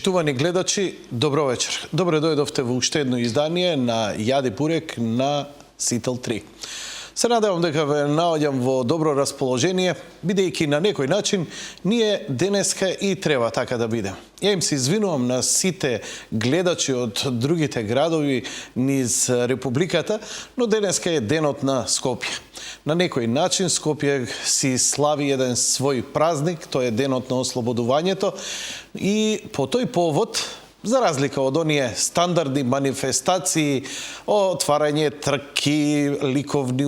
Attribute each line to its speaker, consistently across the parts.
Speaker 1: Почитувани гледачи, добро вечер. Добро дојдовте во уште едно издание на Јади Бурек на Сител 3. Се надевам дека ве наоѓам во добро расположение, бидејќи на некој начин ние денеска и треба така да бидем. Ја им се извинувам на сите гледачи од другите градови низ Републиката, но денеска е денот на Скопје. На некој начин Скопје си слави еден свој празник, тој е денот на ослободувањето и по тој повод, за разлика од оние стандардни манифестации, отварање трки, ликовни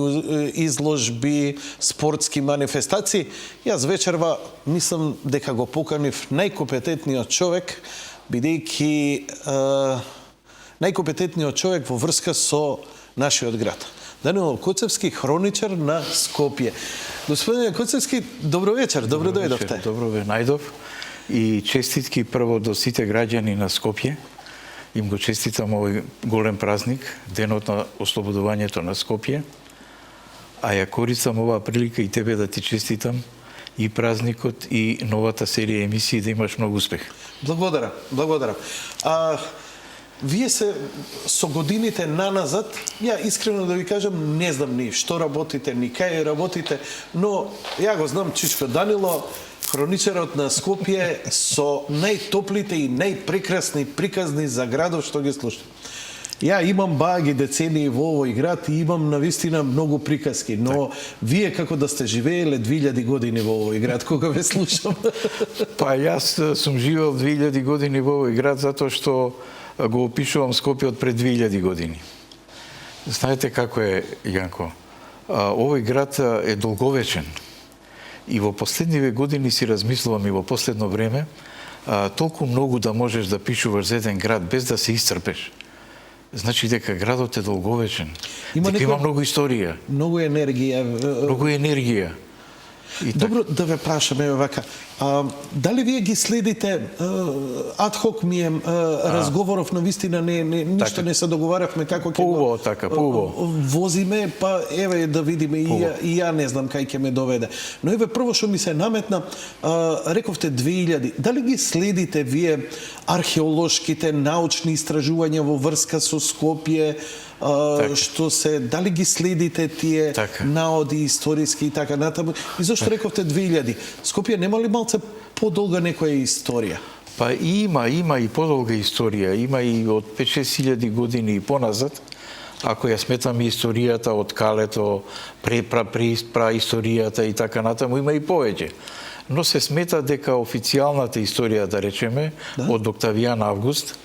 Speaker 1: изложби, спортски манифестации, јас вечерва мислам дека го поканив најкомпетентниот човек, бидејќи најкомпетентниот човек во врска со нашиот град. Даниел Коцевски, хроничар на Скопје. Господине Коцевски, добро вечер, добро дојдовте.
Speaker 2: Добро ве најдов. И честитки прво до сите граѓани на Скопје. Им го честитам овој голем празник, денот на ослободувањето на Скопје. А ја користам оваа прилика и тебе да ти честитам и празникот и новата серија емисии, да имаш многу успех.
Speaker 1: Благодарам, благодарам. Вие се со годините наназад, ја искрено да ви кажам, не знам ни што работите, ни кај работите, но ја го знам Чичко Данило, хроничарот на Скопје со најтоплите и најпрекрасни приказни за градот што ги слушам. Ја имам баги децении во овој град и имам навистина многу приказки, но вие како да сте живееле 2000 години во овој град, кога ве слушам.
Speaker 2: Па јас сум живеел 2000 години во овој град затоа што го опишувам Скопје од пред 2000 години. Знаете како е, Јанко? Овој град е долговечен. И во последниве години си размислувам и во последно време, толку многу да можеш да пишуваш за еден град без да се исцрпеш. Значи дека градот е долговечен. Има многу историја.
Speaker 1: Многу енергија.
Speaker 2: Многу енергија.
Speaker 1: Добро, да ве прашаме вака. Дали вие ги следите адхок ми е разговоров, на вистина ништо не се договаравме како ќе
Speaker 2: го така,
Speaker 1: возиме, па еве да видиме и ја не знам кај ќе ме доведе. Но еве прво што ми се наметна, рековте 2000. Дали ги следите вие археолошките научни истражувања во врска со Скопје? Што се, дали ги следите тие наоди историски и така натаму? И зашто рековте 2000? Скопје нема ли малце подолга некоја историја?
Speaker 2: Па има и подолга историја. Има и од 5-6 години и поназад. Ако ја сметаме историјата од Калето, праисторијата и така натаму, има и повеќе. Но се смета дека официјалната историја, да речеме, од Октавијан Август,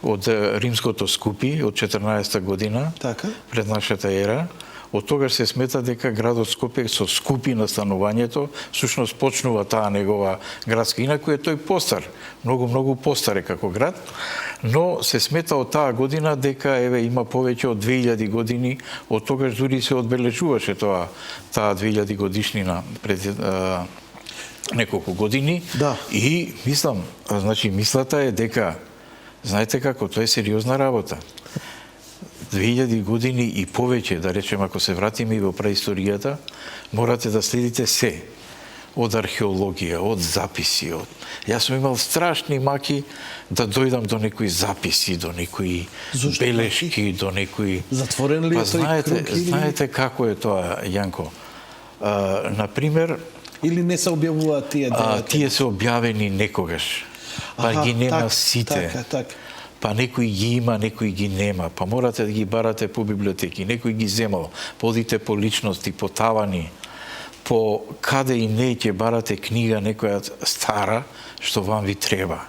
Speaker 2: од римското Скупи, од 14 година, пред нашата ера, од тогаш се смета дека градот Скопје со Скупи настанувањето, всушност почнува таа негова градска. Инаку е тој постар, многу постар е како град, но се смета од таа година дека еве има повеќе од 2000 години, од тогаш дури се одбележуваше таа 2000 годишнина пред неколку години. И мислам, значи мислата е дека знаете како, тоа е сериозна работа. 2000 години и повеќе, да речем, ако се вратиме и во праисторијата, морате да следите се. Од археологија, од записи. Јас сум имал страшни маки да дојдам до некои записи, до некои белешки, до некои...
Speaker 1: Затворен ли е тој круг?
Speaker 2: Знаете како е тоа, Јанко? Например...
Speaker 1: Или не се објавуваат тие дела?
Speaker 2: Тие се објавени некогаш. Па ги нема сите. Па некој ги има, некој ги нема. Па морате да ги барате по библиотеки. Некој ги земал. Подите по личности, по тавани, по каде и не ќе барате книга некоја стара, што вам ви треба.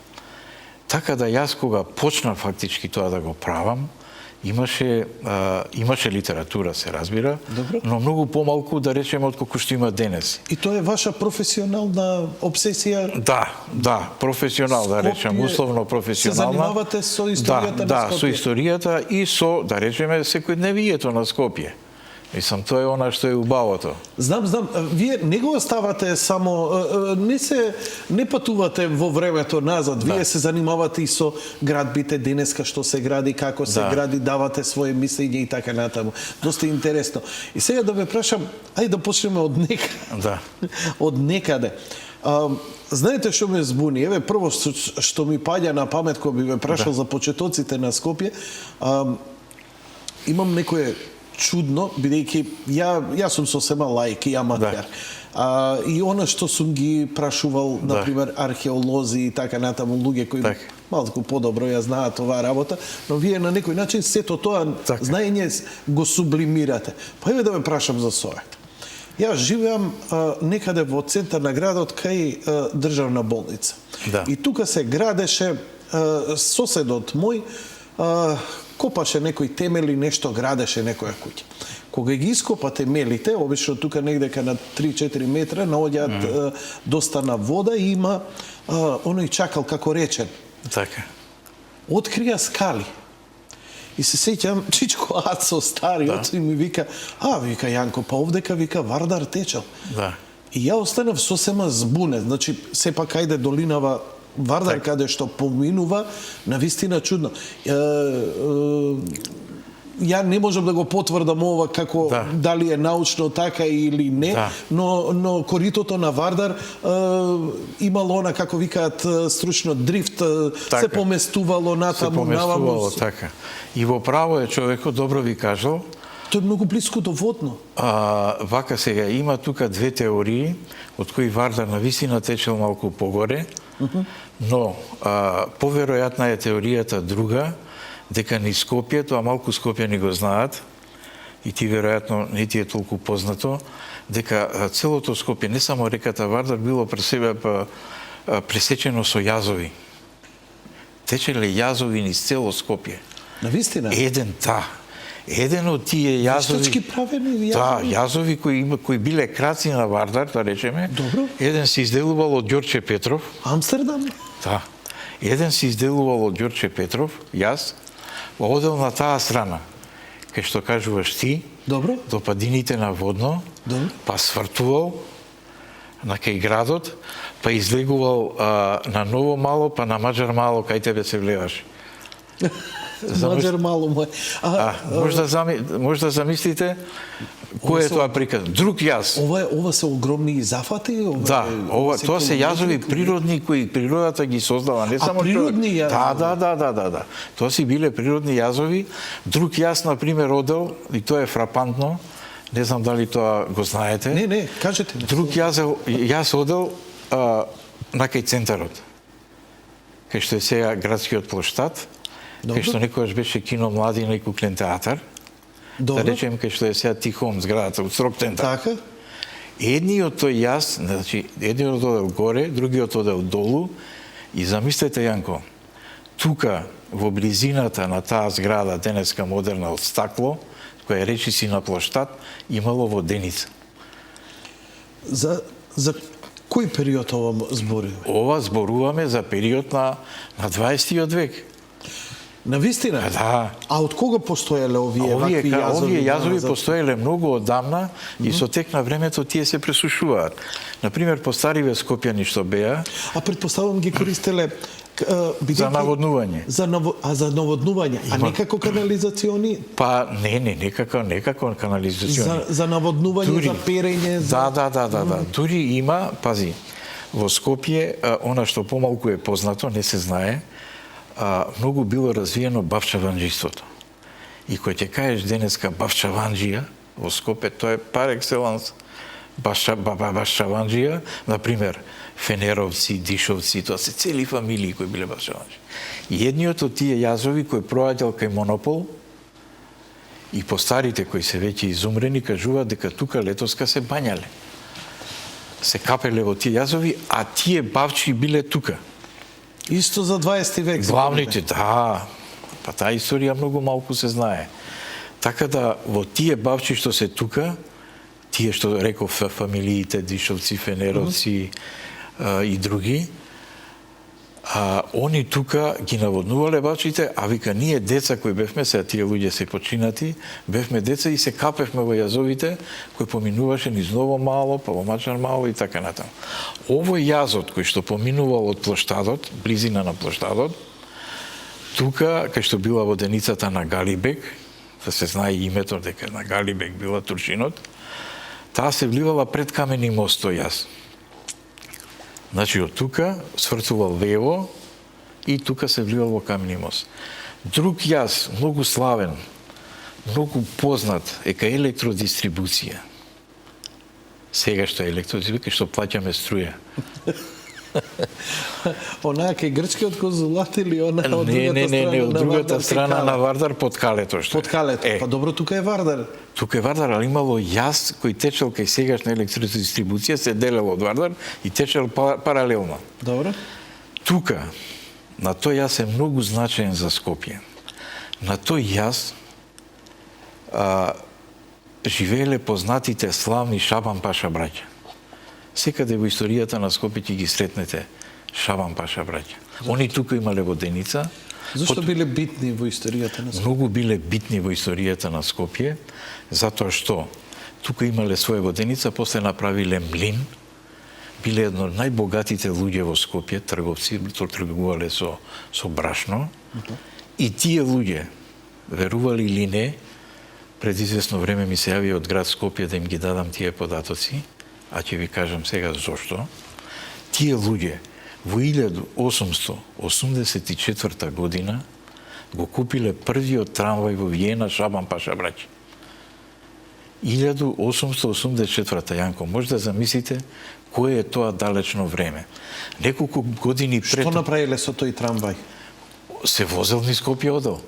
Speaker 2: Така да јас кога почнав фактички тоа да го правам, имаше литература, се разбира, но многу помалку, да речеме, отколку што има денес.
Speaker 1: И тоа е ваша професионална обсесија?
Speaker 2: Да, професионал, да речем, условно професионална.
Speaker 1: Се занимавате со историјата на Скопје?
Speaker 2: Да, со историјата и со, да речеме, секојдневието на Скопје. Мислам, тоа е она што е убавото.
Speaker 1: Знам. Вие не го оставате само... Не патувате во времето назад. Вие се занимавате и со градбите денеска, што се гради, како се гради, давате своje мислење и така натаму. Доста интересно. И сега да ве прашам, ајде да почнеме од некаде. Од некаде. Знаете што ме збуни? Еве, прво што ми паѓа на памет кога би ве прашал за почетоците на Скопје, имам некое чудно, бидејќи јас сум сосема лаик и аматер. И она што сум ги прашувал, например, археолози и така натаму, луѓе кои малку подобро ја знаат оваа работа, но вие на некој начин сето тоа знаење го сублимирате. Па еве да ме прашам за Соет. Јас живеам некаде во центар на градот кај државна болница. И тука се градеше, соседот мој копаше некои темели, нешто градеше некоја куќа. Кога ги ископа темелите, обично тука негдека на 3-4 метра, наоѓаат доста на вода и има оној чакал како речен.
Speaker 2: Така.
Speaker 1: Открија скали. И се сеќам, чичко Ацо, стариот, и ми вика, вика Јанко, па овдека, вика, Вардар течел. И ја останав сосема збунет. Значи, сепак ајде долинава Вардар, каде што поминува, навистина чудно. Ја не можам да го потврдам ова како дали е научно така или не, но коритото на Вардар имало она, како викаат стручно, дрифт, се поместувало натаму, наваму.
Speaker 2: Така. И во право е човекот, добро ви кажал.
Speaker 1: Тоа е многу близко до водно.
Speaker 2: Вака сега, има тука две теории, од кои Вардар навистина течел малку погоре, но поверојатна е теоријата друга, дека ни Скопје, тоа малку Скопјани го знаат, и ти веројатно не ти е толку познато, дека целото Скопје, не само реката Вардар, било пред себе пресечено со јазови. Течеле јазови низ цело Скопје.
Speaker 1: Навистина?
Speaker 2: Еден од тие јазови...
Speaker 1: Вештачки правени јазови?
Speaker 2: Јазови кои биле краци на Вардар, да речеме.
Speaker 1: Добро.
Speaker 2: Еден се изделувал од Ѓорче Петров.
Speaker 1: Амстердам?
Speaker 2: Еден се изделувал од Ѓорче Петров, јас, одел на таа страна, кај што кажуваш ти, до падините на Водно, па свртувал на кај градот, па излегувал на Ново Мало, па на Маџар Мало, кај тебе се влеваш.
Speaker 1: Маџар Мало мој.
Speaker 2: Може да замислите кој е тоа приказ. Друг јаз.
Speaker 1: Ова се огромни зафати?
Speaker 2: Тоа се јазови природни кои природата ги создава, не само
Speaker 1: природни јазови?
Speaker 2: Да. Тоа си биле природни јазови. Друг јаз, например, одел, и тоа е фрапантно, не знам дали тоа го знаете.
Speaker 1: Не, кажете.
Speaker 2: Друг јаз одел на кај центарот, кај што е сега градскиот плоштад, кај што некојаш беше кино Младина и куклен театар, да речем кај што е сега Тихом зградата, од Срок центар.
Speaker 1: Така?
Speaker 2: Едниот тој јаз, значи, едниот одел горе, другиот одел долу, и замислете, Јанко, тука, во близината на таа зграда, денеска модерна од стакло, која речи си на плоштад, имало воденица.
Speaker 1: За кој период ова зборуваме?
Speaker 2: Ова зборуваме за период на 20 век.
Speaker 1: Навистина?
Speaker 2: Да.
Speaker 1: А од кога постоеле овие вакви јазови?
Speaker 2: Овие јазови постоеле многу одамна и со тек на времето тие се пресушуваат. Например, по стариве Скопјани што беа...
Speaker 1: А предпоставам ги користеле...
Speaker 2: За наводнување.
Speaker 1: За наводнување, а не како канализациони?
Speaker 2: Па не како канализациони.
Speaker 1: За наводнување, за перење?
Speaker 2: Да. Дури има, пази, во Скопје, она што помалку е познато, не се знае, многу било развиено бавчаванџиството. И кој ќе кажеш денеска бавчаванџија во Скопје, тоа е пар екселанс бавчаванџија, например, Фенеровци, Дишовци, тоа се цели фамилии кои биле бавчаванџи. И едниот од тие јазови кој проаѓал кај Монопол и постарите кои се веќе изумрени кажуваат дека тука летоска се бањале. Се капеле во тие јазови, а тие бавчи биле тука.
Speaker 1: Исто за 20 век.
Speaker 2: Главните, да. Па таа историја многу малку се знае. Така да во тие бавчи што се тука, тие што реков фамилиите Дишовци, Фенеровци и други, они тука ги наводнувале бавчите, а вика ние деца кои бевме, сега тие луѓе се починати, бевме деца и се капевме во јазовите кои поминуваше низ Ново Мало, па во Маџар Мало и така натаму. Овој јазот кој што поминувал од плоштадот, близина на плоштадот, тука кај што била воденицата на Галибек, да се знае името дека на Галибек била турчинот, таа се вливала пред Камени мост тој јаз. Значи, од тука свртувал лево и тука се вливал во камени мост. Друг јаз, многу славен, многу познат, е кај електродистрибуција. Сега што е електродистрибуција, што плаќаме струја.
Speaker 1: Онаа кај грчкиот конзулат или онаа од другата страна?
Speaker 2: Не, од другата страна на Вардар под Калето.
Speaker 1: Под Калето, па добро, тука е Вардар.
Speaker 2: Тука е Вардар, али имало јаз кој течел кај сегашна електродистрибуција, се делел од Вардар и течел паралелно.
Speaker 1: Добро.
Speaker 2: Тука, на тој јаз е многу значаен за Скопје. На тој јаз живееле познатите славни Шабан Паша браќа. Секаде во историјата на Скопје ќе ги сретнете Шабан Паша браќа. Они тука имале воденица.
Speaker 1: Зошто биле битни во историјата на Скопје?
Speaker 2: Многу биле битни во историјата на Скопје, затоа што тука имале своја воденица, после направиле млин, биле едно од најбогатите луѓе во Скопје, трговци, тргувале со брашно, и тие луѓе, верували или не, пред известно време ми се јави од град Скопје да им ги дадам тие податоци, а ќе ви кажам сега зошто. Тие луѓе во 1884 година го купиле првиот трамвај во Виена Шабан Паша браќа. 1884, Јанко, може да замислите кое е тоа далечно време. Неколку години пред...
Speaker 1: Што направиле со тој трамвај?
Speaker 2: Се возел низ Скопје одел.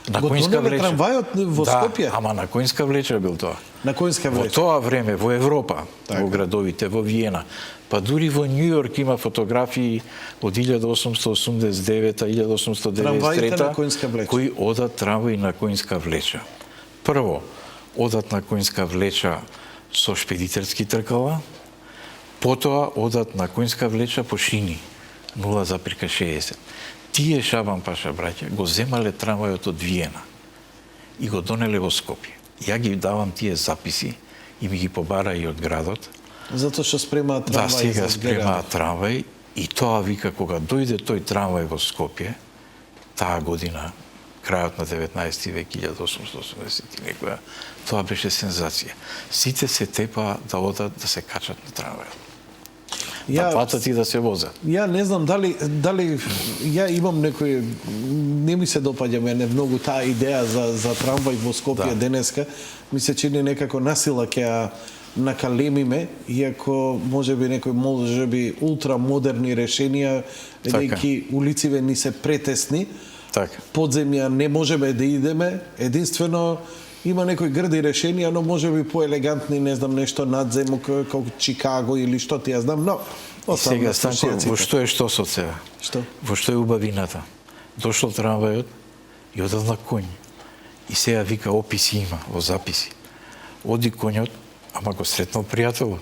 Speaker 2: На
Speaker 1: го
Speaker 2: коњска влеча.
Speaker 1: Трамвајот во Скопје?
Speaker 2: Да, ама на коњска влеча бил тоа.
Speaker 1: На коњска влеча.
Speaker 2: Во тоа време, во Европа, во градовите, во Виена, па дури во Њујорк има фотографии од 1889-1893 кои одат трамваи на коњска влеча. Прво, одат на коњска влеча со шпедитерски тркала, потоа одат на коњска влеча по шини, 0,60. Тие Шабан Паша браќа го земале трамвајот од Виена и го донеле во Скопје. Ја ги давам тие записи и ми ги побара и од градот.
Speaker 1: Затоа што спремаат трамвај.
Speaker 2: Да, сега спремаат трамвај и тоа вика кога дојде тој трамвај во Скопје, таа година, крајот на 19 век, 1880 некоја, тоа беше сензација. Сите се тепаа да одат да се качат на трамвајот. Да платат и да се возат.
Speaker 1: Ја не знам дали ја имам некој, не ми се допаѓа мене многу таа идеја за трамвај во Скопје денеска. Ми се чини некако насила ќе ја накалемиме, иако можеби некои ултрамодерни решенија, бидејќи улициве ни се претесни. Подземја не можеме да идеме, единствено има некои грди решенија, но можеби поелегантни, не знам, нешто надземо како Чикаго или што ти ја знам, но
Speaker 2: сега Станко, во што е штосот сега?
Speaker 1: Што?
Speaker 2: Во што е убавината? Дошол трамвајот и одел на коњ. И сега вика описи има во записи. Оди коњот, ама го сретнал пријателот.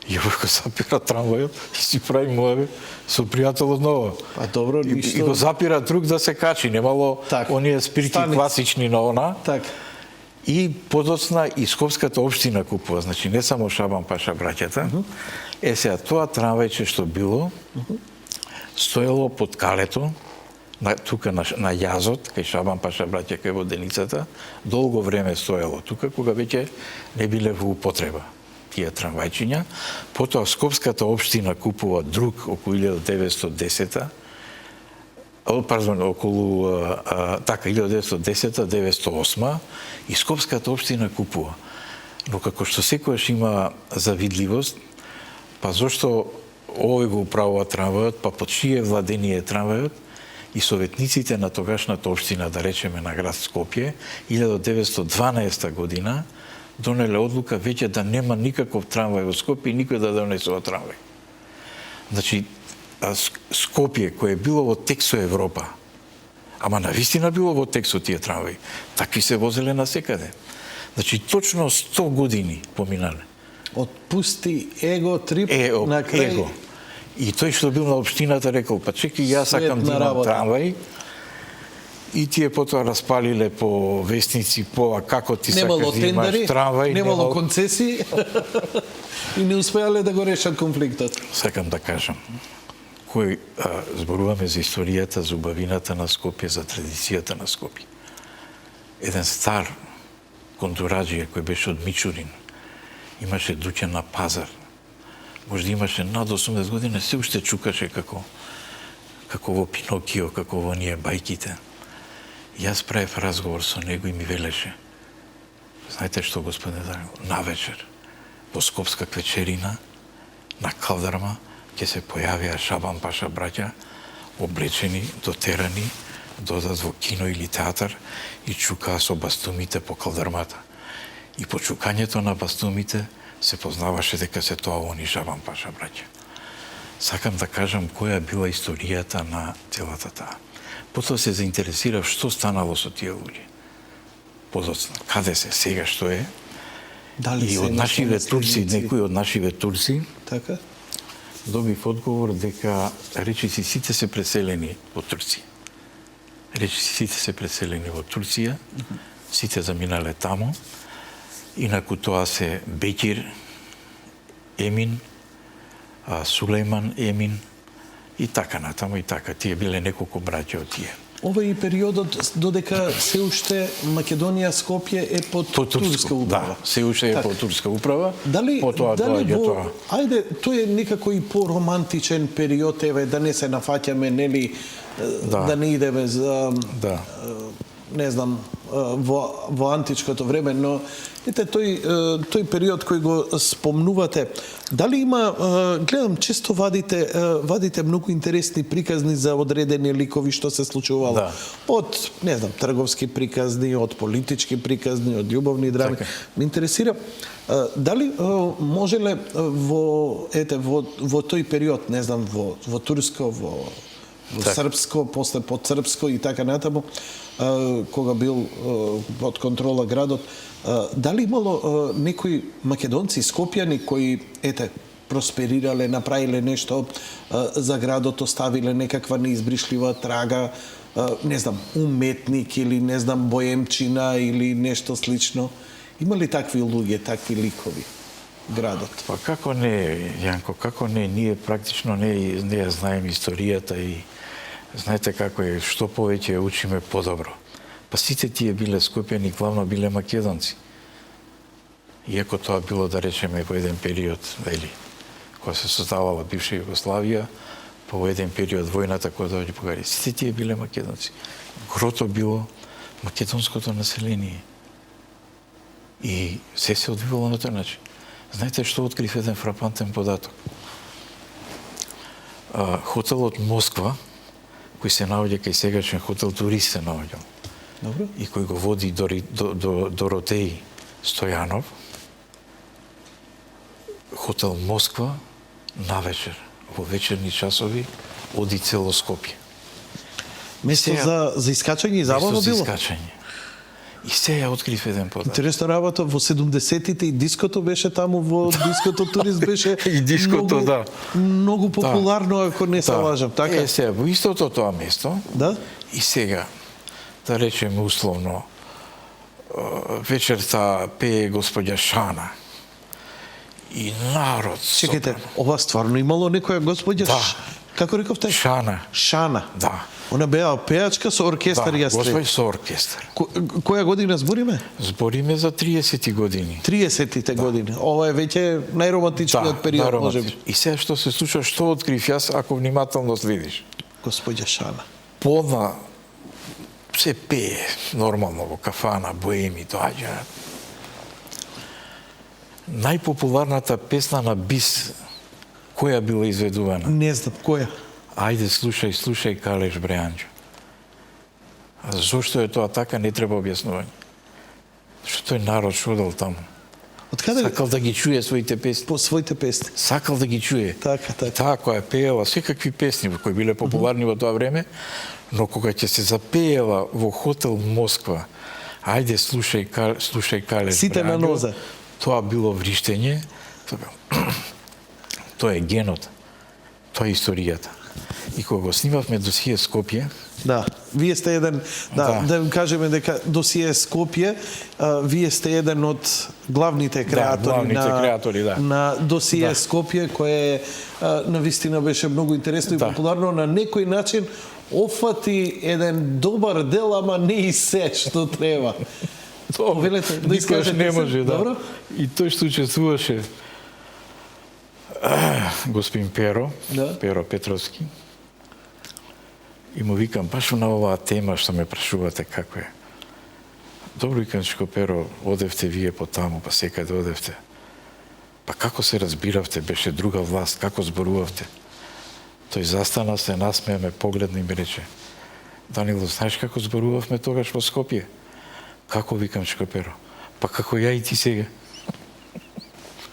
Speaker 2: И овој го запира трамвајот и си прави муаве со пријателот ново.
Speaker 1: А добро, ништо.
Speaker 2: И го запира друг да се качи, немало оние спирки класични на она.
Speaker 1: Так.
Speaker 2: И подоцна и Скопската општина купува, значи не само Шабан Паша браќата. Е сега тоа трамвајче што било, стоело под Калето, тука на јазот, кај Шабан Паша браќа кај воденицата, долго време стоело тука, кога веќе не биле во употреба тие трамвајчиња. Потоа Скопската општина купува друг околу 1910-та, околу 1910-1908 и Скопската општина купува. Но како што секојаш има завидливост, па зошто овој го управува трамвајот, па под чие владение е трамвајот, и советниците на тогашната општина, да речеме на град Скопје, 1912 година, донеле одлука веќе да нема никаков трамвај во Скопје и никој да донесува трамвај. Значи, Скопје, кое било во тек со Европа, ама навистина било во тек со тие трамваи, такви се возеле насекаде. Значи, точно 100 години поминале.
Speaker 1: Од пусти его трип на крај...
Speaker 2: Его. И тој што бил на општината рекол, па чеки, јас сакам да имам трамвај, и тие потоа распалиле по вестници, како ти сакаш да имаш трамвај.
Speaker 1: Немало концесии и не успеале да го решат конфликтот.
Speaker 2: Сакам да кажам, кој зборуваме за историјата, за убавината на Скопје, за традицијата на Скопје. Еден стар кондураџија кој беше од Мичурин, имаше дуќа на пазар. Може имаше над 80 години, се уште чукаше како во Пинокио, како во оние бајките. Јас правев разговор со него и ми велеше: знаете што, господине Драган, навечер во Скопска квечерина на Калдарма ќе се појавија Шабан Паша браќа, облечени, дотерани, додат во кино или театар и чукаа со бастумите по Калдармата. И по чукањето на бастумите се познаваше дека се тоа они Шабан Паша браќа. Сакам да кажам која била историјата на целата таа. Потоа се заинтересирав што станало со тие луѓе. Подоцна, каде се, сега што е?
Speaker 1: Дали
Speaker 2: и
Speaker 1: се
Speaker 2: од нашиве турци,
Speaker 1: наследници?
Speaker 2: некои од нашиве турци,
Speaker 1: Така?
Speaker 2: добив одговор дека речиси сите се преселени во Турција. Речиси сите се преселени во Турција, сите заминале тамо. Инаку тоа се Бекир Емин, Сулейман Емин и така натаму и така. Тие биле неколку браќа од тие.
Speaker 1: Ова е и периодот додека се уште Македонија, Скопје е под турска управа.
Speaker 2: Да, се уште е под турска управа.
Speaker 1: Дали
Speaker 2: доаѓа тоа.
Speaker 1: Ајде, тој е некако и поромантичен период, еве да не се нафаќаме, нели, да не идеме за не знам во античкото време, но ете тој период кој го спомнувате, дали има, гледам често вадите многу интересни приказни за одредени ликови што се случувало.
Speaker 2: Да.
Speaker 1: Од, не знам, трговски приказни, од политички приказни, од љубовни драми.
Speaker 2: Така.
Speaker 1: Ме интересира дали можеле во тој период, не знам, во турско, во српско, после под српско и така натаму, кога бил под контрола градот, дали имало некои македонци, скопјани кои просперирале, направиле нешто за градот, оставиле некаква неизбришлива трага, не знам, уметник или не знам, боемчина или нешто слично? Има ли такви луѓе, такви ликови градот?
Speaker 2: Па како не, Јанко, како не, ние практично не ја знаеме историјата и знаете како е, што повеќе учиме подобро. Па сите тие биле скопјани, главно биле македонци. Иако тоа било, да речеме, во еден период, вели, кога се создавала бивша Југославија, по еден период војната која доаѓа Бугарија, сите тие биле македонци. Грото било македонското население. И се одвивало на тој начин. Знаете што открив еден фрапантен податок? Хотелот Москва, кој се наоѓа кај сегашен хотел Турист се наоѓа.
Speaker 1: Добро.
Speaker 2: И кој го води Доротеј Стојанов, хотел Москва навечер, во вечерни часови, оди цело Скопје.
Speaker 1: Место за искачање и забава било?
Speaker 2: Место за искачање. И се ја открив еден податок.
Speaker 1: Интересна работа, во 70-тите и диското беше таму, во диското Турист беше
Speaker 2: и диското,
Speaker 1: многу,
Speaker 2: да.
Speaker 1: Многу популарно, ако не се лажам, така?
Speaker 2: Сега, во истото тоа место,
Speaker 1: да?
Speaker 2: И сега, да речеме условно, вечерта пее господја Шана. И народ...
Speaker 1: Чекайте, ова стварно имало некоја господја?
Speaker 2: Да.
Speaker 1: Како рековте?
Speaker 2: Шана.
Speaker 1: Шана.
Speaker 2: Да.
Speaker 1: Она беа пеачка со оркестар
Speaker 2: да,
Speaker 1: јас стрет.
Speaker 2: господј со оркестар.
Speaker 1: Која година збориме?
Speaker 2: Збориме за 30 години.
Speaker 1: 30-тите години. Ова е веќе најромантичниот период, можеби.
Speaker 2: И сега што се случува, што открив јас, ако внимателно следиш?
Speaker 1: Господја Шана.
Speaker 2: Полна се пее нормално во кафана, боеми доаѓаат. Најпопуларната песна на Бис, која била изведувана?
Speaker 1: Не знам, која?
Speaker 2: Ајде, слушај, Калеш Бреанџо. А зошто е тоа така, не треба објаснување. Што тој народ шодел таму.
Speaker 1: Откаде?
Speaker 2: Сакал да ги чуе своите песни.
Speaker 1: По своите песни.
Speaker 2: Сакал да ги чуе.
Speaker 1: Така.
Speaker 2: И таа која пеела секакви песни кои биле популарни во тоа време, но кога ќе се запеела во хотел Москва, ајде слушај Калеш
Speaker 1: Сите на ноза.
Speaker 2: Тоа било вриштење. Тоа е генот. Тоа е историјата. И кога го снимавме досие Скопје,
Speaker 1: да, вие сте еден, да кажеме дека досие Скопје, вие сте еден од главните креатори, на досие Скопје, кое навистина беше многу интересно и популарно, на некој начин офати еден добар дел, ама не и се што треба.
Speaker 2: Велете, да искажете не може, да. Добро? И тој што учествуваше господин Перо,
Speaker 1: Да.
Speaker 2: Перо Петровски. И му викам, баш на оваа тема што ме прашувате како е. Добро, викам, Чичко Перо, одевте вие по таму, па секаде одевте. Па како се разбиравте, беше друга власт, како зборувавте? Тој застана, се насмеа, ме погледна и ми рече, Данило, знаеш како зборувавме тогаш во Скопје? Како, викам, Чичко Перо? Па како ја и ти сега.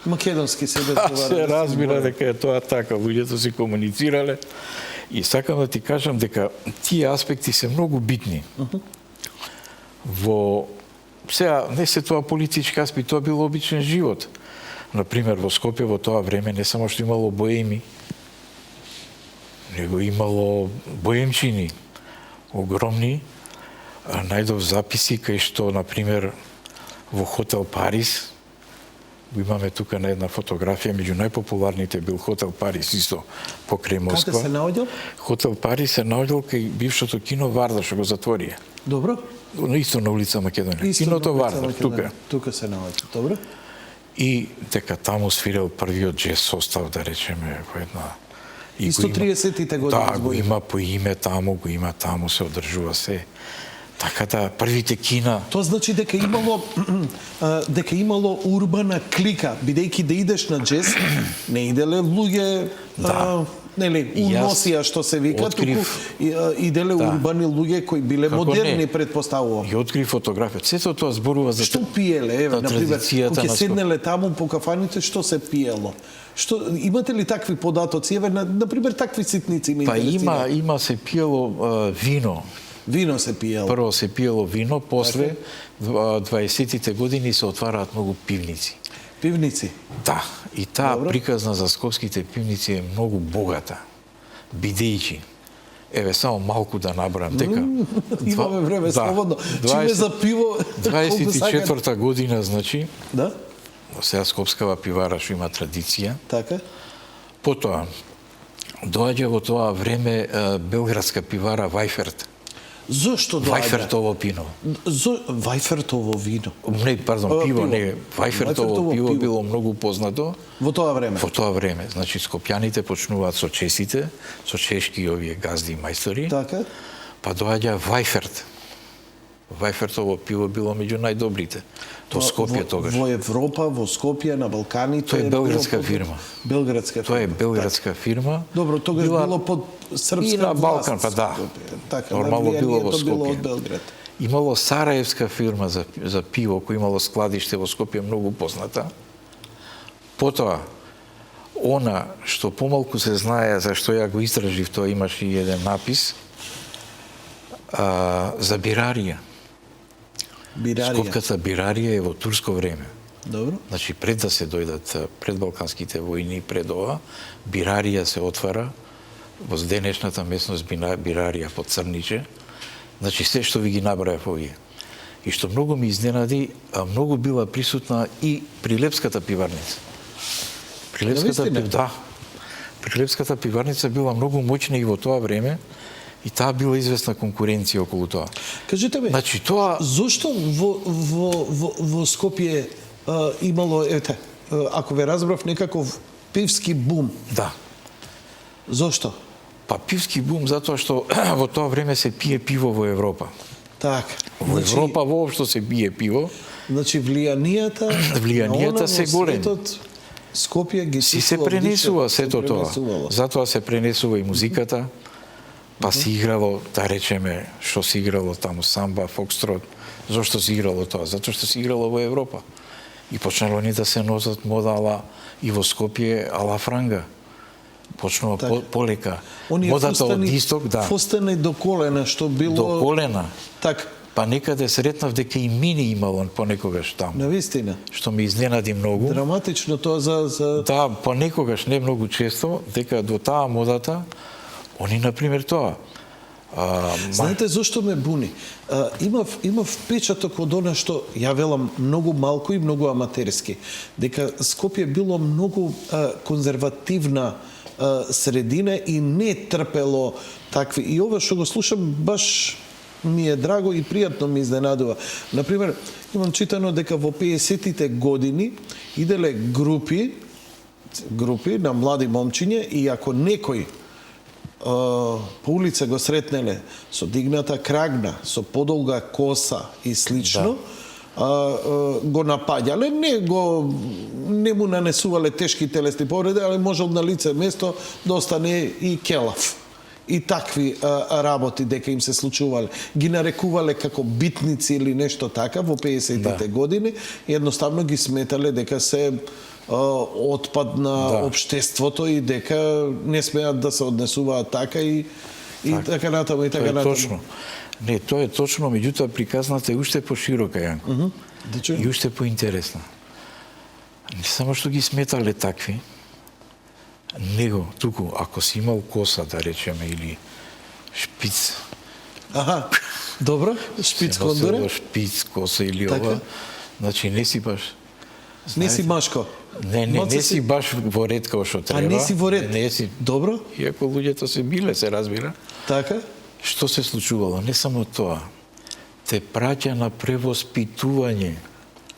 Speaker 1: Македонски се
Speaker 2: Се разбира дека е тоа така, луѓето си комуницирале. И сакам да ти кажам дека тие аспекти се многу битни. Во сега не се тоа политички аспект, тоа бил обичен живот. Например, во Скопје во тоа време не само што имало боеми, него имало боемчини огромни. Најдов записи кај што, например, во хотел Парис, го имаме тука на една фотографија, меѓу најпопуларните бил хотел Парис, исто покрај Москва.
Speaker 1: Каде се наоѓал?
Speaker 2: Хотел Парис се наоѓал кај бившото кино Вардар, што го затворија.
Speaker 1: Добро.
Speaker 2: Исто на улица Македонија.
Speaker 1: Исто
Speaker 2: Киното
Speaker 1: на улица
Speaker 2: Вардар,
Speaker 1: Македонија.
Speaker 2: тука.
Speaker 1: Тука се наоѓал. Добро.
Speaker 2: И дека таму свирел првиот джез состав, да речеме, во една... И
Speaker 1: Исто
Speaker 2: го има-
Speaker 1: 30-тите години.
Speaker 2: Да, го има по име таму, го има таму, се одржува се. Така да, првите кина...
Speaker 1: Тоа значи дека имало урбана клика, бидејќи да идеш на джез, не иделе луѓе, нели, уносија што се вика, туку иделе урбани луѓе кои биле
Speaker 2: Како
Speaker 1: модерни,
Speaker 2: не?
Speaker 1: предпоставувам.
Speaker 2: И откри фотографија. Сето тоа зборува за...
Speaker 1: Што пиеле, еве, на пример,
Speaker 2: традицијата
Speaker 1: кога
Speaker 2: на
Speaker 1: седнеле таму по кафаните, што се пиело? Што имате ли такви податоци? Еве, на пример, такви ситници ме
Speaker 2: Па
Speaker 1: интересираат.
Speaker 2: има се пиело вино.
Speaker 1: Вино се пиело.
Speaker 2: Прво се пиело вино, после 20-тите години се отвараат многу пивници.
Speaker 1: Пивници.
Speaker 2: Да, и таа
Speaker 1: Добро.
Speaker 2: приказна за скопските пивници е многу богата. Бидејќи, еве само малку да набрам дека
Speaker 1: Имаме време слободно. Чиме за пиво?
Speaker 2: 24-та година, значи,
Speaker 1: Да?
Speaker 2: сега Скопскава пивара што има традиција.
Speaker 1: Така?
Speaker 2: Потоа, доаѓа во тоа време белградска пивара Вајферт.
Speaker 1: Зошто доаѓа?
Speaker 2: Вајфертово пино.
Speaker 1: Вајфертово вино.
Speaker 2: Не, пардон, пиво, не.
Speaker 1: Вајфертово
Speaker 2: Вајфертово пиво
Speaker 1: пиво.
Speaker 2: било многу познато
Speaker 1: Во тоа време.
Speaker 2: во тоа време. Значи, скопјаните почнуваат со чесите, со чешки овие газди и мајстори,
Speaker 1: Така?
Speaker 2: па доаѓа Вајферт. Вајфертово пиво било меѓу најдобрите. Во Скопје тогаш.
Speaker 1: Во Европа, во Скопје, на Балканите.
Speaker 2: Тоа е белградска
Speaker 1: било под-
Speaker 2: фирма.
Speaker 1: Белградска фирма.
Speaker 2: Тоа е белградска фирма.
Speaker 1: Добро, тогаш било под српска
Speaker 2: И на
Speaker 1: власт.
Speaker 2: Балкан, па да.
Speaker 1: Така,
Speaker 2: Нормално било во
Speaker 1: влијанието било
Speaker 2: Скопје.
Speaker 1: од Белград.
Speaker 2: Имало Сараевска фирма за пиво, кој имало складиште во Скопје многу позната. Потоа, она што помалку се знае, за што ја го истражив, тоа имаше и еден напис, за бирарија.
Speaker 1: Бирарија.
Speaker 2: Скопската бирарија е во турско време.
Speaker 1: Добро.
Speaker 2: Значи, пред да се дојдат предбалканските војни, пред ова, бирарија се отвара во денешната местност бирарија под Црниче. Значи, се што ви ги набраев овие. И што многу ми изненади, многу била присутна и Прилепската пиварница.
Speaker 1: Навистина?
Speaker 2: Да. Прилепската пиварница била многу моќна и во тоа време, и таа била известна конкуренција околу тоа.
Speaker 1: Кажете ме,
Speaker 2: Значи, тоа...
Speaker 1: зошто во Скопје имало, ете, ако ве разбрав, некаков пивски бум?
Speaker 2: Да.
Speaker 1: Зошто?
Speaker 2: Па пивски бум затоа што во тоа време се пие пиво во Европа.
Speaker 1: Така.
Speaker 2: Во Европа воопшто се пие пиво.
Speaker 1: Значи влијанијата
Speaker 2: Влијанијата се големи.
Speaker 1: Скопје ги
Speaker 2: Си се
Speaker 1: чувствува
Speaker 2: пренесува
Speaker 1: диче,
Speaker 2: сето тоа.
Speaker 1: пренесувало.
Speaker 2: Затоа се пренесува и музиката. Па се играло, да речеме, што се играло таму самба, фокстрот. Зошто се играло тоа? Затоа што се играло во Европа. И почнало они да се носат модала и во Скопје ала франга. Почнува
Speaker 1: Така.
Speaker 2: полека.
Speaker 1: Оние
Speaker 2: Модата од
Speaker 1: фустани-
Speaker 2: исток, да.
Speaker 1: Фустани до колена, што било...
Speaker 2: До колена.
Speaker 1: Така,
Speaker 2: Па некаде сретнав дека и мини имало понекогаш таму.
Speaker 1: навистина.
Speaker 2: Што ме изненади многу.
Speaker 1: Драматично тоа за...
Speaker 2: Да, понекогаш, не многу често, дека до таа модата, они, например, тоа.
Speaker 1: Знаете зошто ме буни? Имав впечаток од она што ја велам многу малку и многу аматерски, дека Скопје било многу конзервативна средина и не трпело такви. И ова што го слушам баш ми е драго и пријатно ми изненадува. Например, имам читано дека во 50-тите години иделе групи групи на млади момчиња и ако некој по улица го сретнеле со дигната крагна, со подолга коса и слично, го напаѓале, не му нанесувале тешки телесни повреди, али можел на лице место да остане и келав. И такви работи дека им се случувале. Ги нарекувале како битници или нешто така во 50-тите години, едноставно ги сметале дека се отпад на општеството и дека не смеат да се однесуваат така и така натаму и така натаму.
Speaker 2: Точно. Не, тоа е точно, меѓутоа приказната е уште поширока, Јанко. И уште поинтересна. Не само што ги сметале такви, него, туку, ако си имал коса, да речеме, или шпиц.
Speaker 1: Аха, добро, шпиц кондоре.
Speaker 2: Шпиц, коса или ова, значи не си баш...
Speaker 1: Не си машко.
Speaker 2: Не си баш во ред као што треба.
Speaker 1: А не си во ред?
Speaker 2: Не си.
Speaker 1: Добро.
Speaker 2: Иако луѓето се биле, се разбира.
Speaker 1: Така?
Speaker 2: Што се случувало? Не само тоа. Те праќа на превоспитување.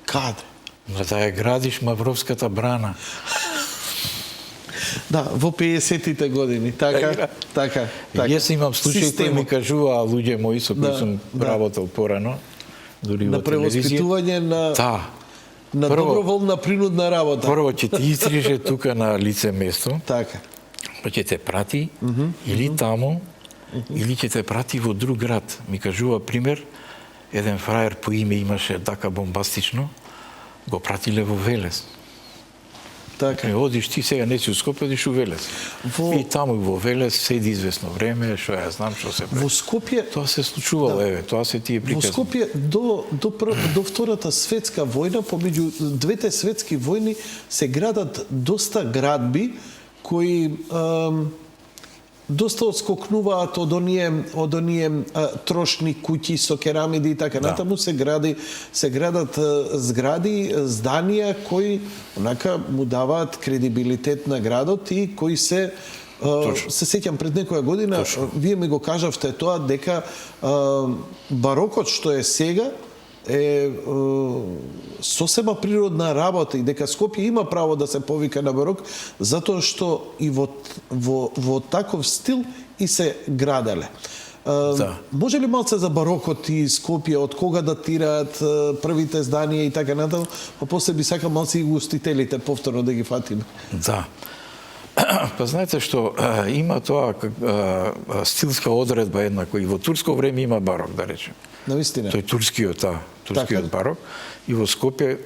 Speaker 1: Каде?
Speaker 2: Да ја градиш Мавровската брана.
Speaker 1: Да, во 50-тите години, така.
Speaker 2: Јас имам случаи кои ми кажуваа луѓе мои со кои сум работел порано, дури во телевизија.
Speaker 1: На превоспитување на доброволна принудна работа.
Speaker 2: Прво ќе ти истриже тука на лице место.
Speaker 1: Така.
Speaker 2: Па ќе те прати или таму, или ќе те прати во друг град. Ми кажува пример, еден фраер по име имаше така бомбастично, го пратиле во Велес.
Speaker 1: Така.
Speaker 2: Одиш ти сега не си у Скопје, одиш у Велес. И таму во Велес седи известно време, што ја знам што се прави.
Speaker 1: Во Скопје
Speaker 2: тоа се случувало, еве, тоа се тие приказни.
Speaker 1: Во Скопје до Втората светска војна, помеѓу двете светски војни се градат доста градби кои доста отскокнуваат од оние трошни куќи со керамиди и така натаму, се градат згради, зданија кои онака му даваат кредибилитет на градот и кои се сеќам пред некоја година, вие ми го кажавте тоа дека барокот што е сега е сосема природна работа и дека Скопје има право да се повика на барок затоа што и во таков стил и се граделе. Може ли малце за барокот и Скопје, од кога датираат првите зданија и така натаму, па после би сакам малце и гостителите повторно да ги фатиме.
Speaker 2: Да. Па знаете што, има тоа стилска одредба една, кој во турско време има барок, да речем.
Speaker 1: Навистина.
Speaker 2: Тој турскиот барок. И во Скопје...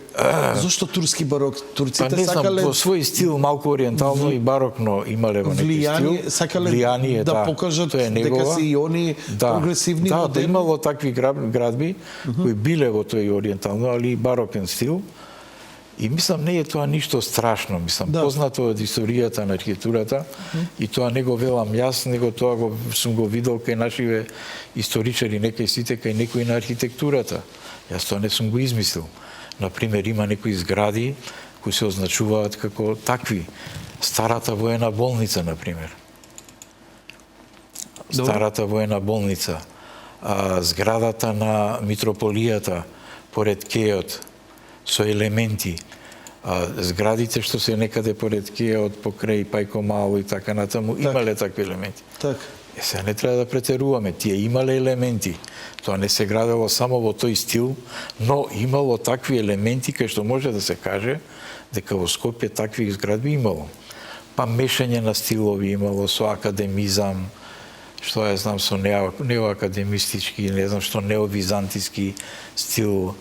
Speaker 1: Зошто турски барок? Турците
Speaker 2: па не знам,
Speaker 1: сакале...
Speaker 2: во свој стил, малку ориентално и барокно имале во некој стил.
Speaker 1: Сакале да покажат дека се и они прогресивни, модерни.
Speaker 2: Да, имало такви градби кои биле во тој ориентално, али и барокен стил. И мислам, не е тоа ништо страшно, мислам, познато од историјата на архитектурата, и тоа не го велам јас, него тоа сум го видел кај нашиве историчари, некај сите кај некои на архитектурата. Јас тоа не сум го измислил. Например, има некои згради кои се означуваат како такви. Старата воена болница, например. Старата воена болница. Зградата на митрополијата, поред кејот, со елементи. Зградите што се некаде поред кејот, покрај Пајко Мало и така натаму, имале такви елементи. Сега не треба да претеруваме, тие имале елементи. Тоа не се градело само во тој стил, но имало такви елементи кај што може да се каже дека во Скопје такви зградби имало. Па мешање на стилови имало со академизам, што ја знам со неоакадемистички, не знам што неовизантиски стил,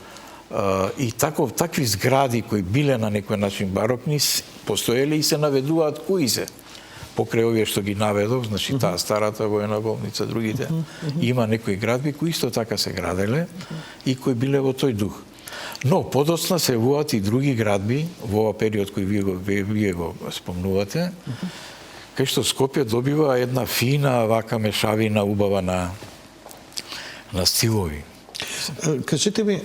Speaker 2: и такви згради кои биле на некој начин барокни, постоеле и се наведуваат кои се. Покрај овие што ги наведов, значи таа старата воена болница, другите, има некои градби кои исто така се граделе и кои биле во тој дух. Но подоцна се явуваат и други градби во овој период кој вие го спомнувате, кај што Скопје добива една фина вака мешавина убава на стилови.
Speaker 1: Кажете ми,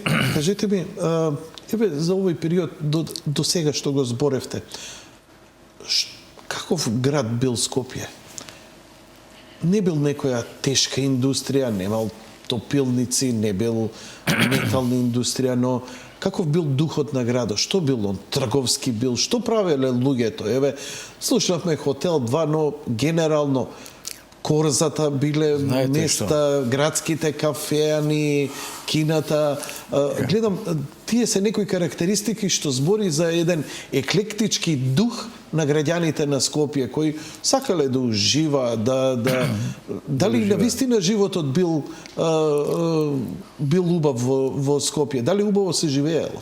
Speaker 1: еве за овој период до сега што го зборевте, каков град бил Скопје? Не бил некоја тешка индустрија, немал топилници, не бил метална индустрија, но каков бил духот на градот, што бил он, трговски бил, што правеле луѓето? Еве, слушнавме хотел 2, но генерално корзата биле места, градските кафеани, кината. Гледам, тие се некои карактеристики што збори за еден еклектички дух на граѓаните на Скопје, кои сакале да ужива, дали навистина животот бил убав во Скопје? Дали убаво се живеело?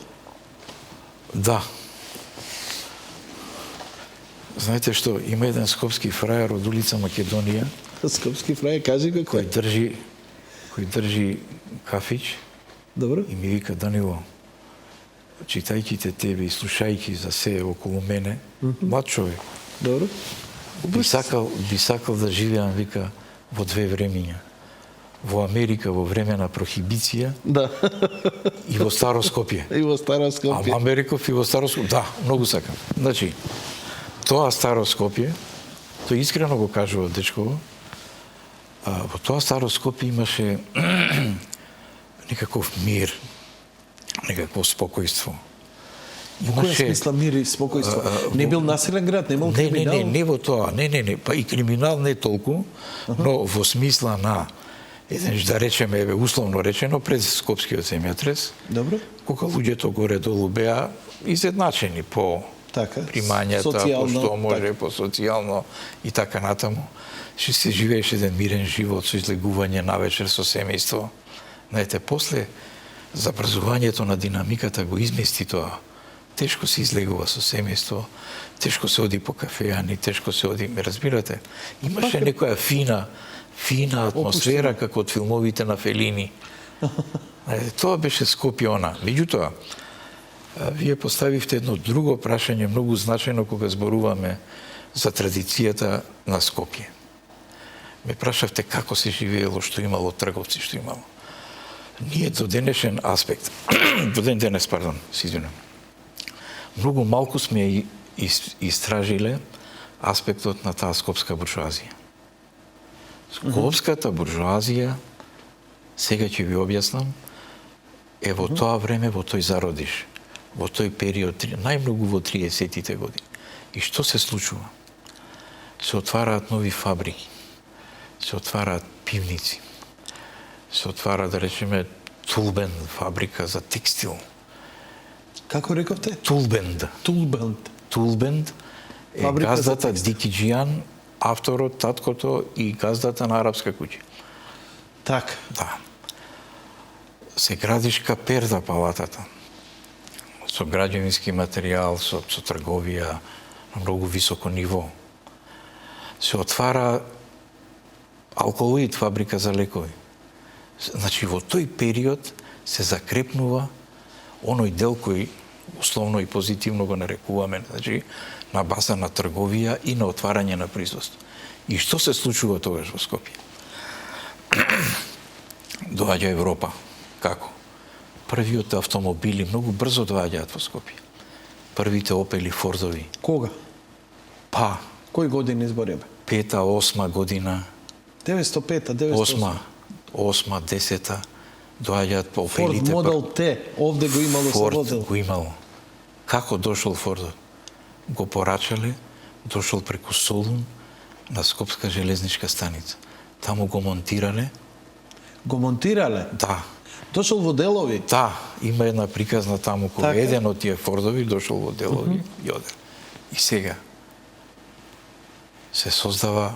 Speaker 2: Да. Знаете што, има еден скопски фрајер од улица Македонија.
Speaker 1: Скопски фрајер, кажи го кој
Speaker 2: држи кафич.
Speaker 1: Добро.
Speaker 2: И ми вика: Данило, читајќи тебе и слушајќи за се околу мене, млад човек.
Speaker 1: Добро.
Speaker 2: Би сакал да живеам, вика, во 2 времиња. Во Америка во време на прохибиција,
Speaker 1: да,
Speaker 2: и во Старо Скопје.
Speaker 1: И во Старо Скопје.
Speaker 2: А во Америков и во Старо Скопје. Да, многу сакам. Значи, тоа Старо Скопје, тој искрено го кажува дечково, во тоа Старо Скопје имаше некаков мир, некакво спокојство.
Speaker 1: Во која смисла мир и спокојство? Не бил населен град, немал криминал?
Speaker 2: Не во тоа, не, па и криминал не толку, но во смисла на еден, да речеме, условно речено, пред Скопскиот земјотрес,
Speaker 1: добро,
Speaker 2: кога луѓето горе-долу беа изедначени по примањата, по што може, по социјално и така натаму, што се живееше еден мирен живот со излегување навечер со семејство. Знаете, после забрзувањето на динамиката го измести тоа. Тешко се излегува со семејство, тешко се оди по кафеани, тешко се оди, ме разбирате? Имаше некоја фина атмосфера како од филмовите на Фелини. Тоа беше Скопје она. Меѓутоа, вие поставивте едно друго прашање многу значајно кога зборуваме за традицијата на Скопје. Ме прашавте како се живеело, што имало трговци, што имало. Ние до денешен аспект, се извинувам, многу малку сме истражиле аспектот на таа скопска буржуазија. Скопската буржуазија, сега ќе ви објаснам, е во тоа време, во тој зародиш, во тој период, најмногу во 30-тите години. И што се случува? Се отвараат нови фабрики, се отвараат пивници, се отвара, да речеме, Тулбенд, фабрика за текстил.
Speaker 1: Како рековте?
Speaker 2: Тулбенд. Тулбенд е газдата Дикиџијан, авторот, таткото и газдата на арапска куќа.
Speaker 1: Така.
Speaker 2: Да. Се градиш Каперда палатата, со граѓевински материјал, со трговија на многу високо ниво. Се отвара алколоид фабрика за лекови. Значи, во тој период се закрепнува оној дел кој условно и позитивно го нарекуваме, значи, на база на трговија и на отварање на производство. И што се случува тогаш во Скопје? Доаѓа Европа. Како? Првиот автомобили многу брзо доаѓаат во Скопје. Првите Опели, Фордови.
Speaker 1: Кога?
Speaker 2: Па.
Speaker 1: Кој години збориме?
Speaker 2: 5-та, 8-та година.
Speaker 1: 905-та, 908-та.
Speaker 2: 8-та, 10-та. Доаѓаат по Опелите.
Speaker 1: Форд Модел Т, овде го имало се возел.
Speaker 2: Форд го имало. Како дошол Фордот? Го порачале, дошол преку Солун на Скопска железничка станица. Таму го монтирале.
Speaker 1: Го монтирале?
Speaker 2: Да.
Speaker 1: Дошол во делови?
Speaker 2: Да, има една приказна таму кога еден од тие Фордови дошол во делови и оде. И сега се создава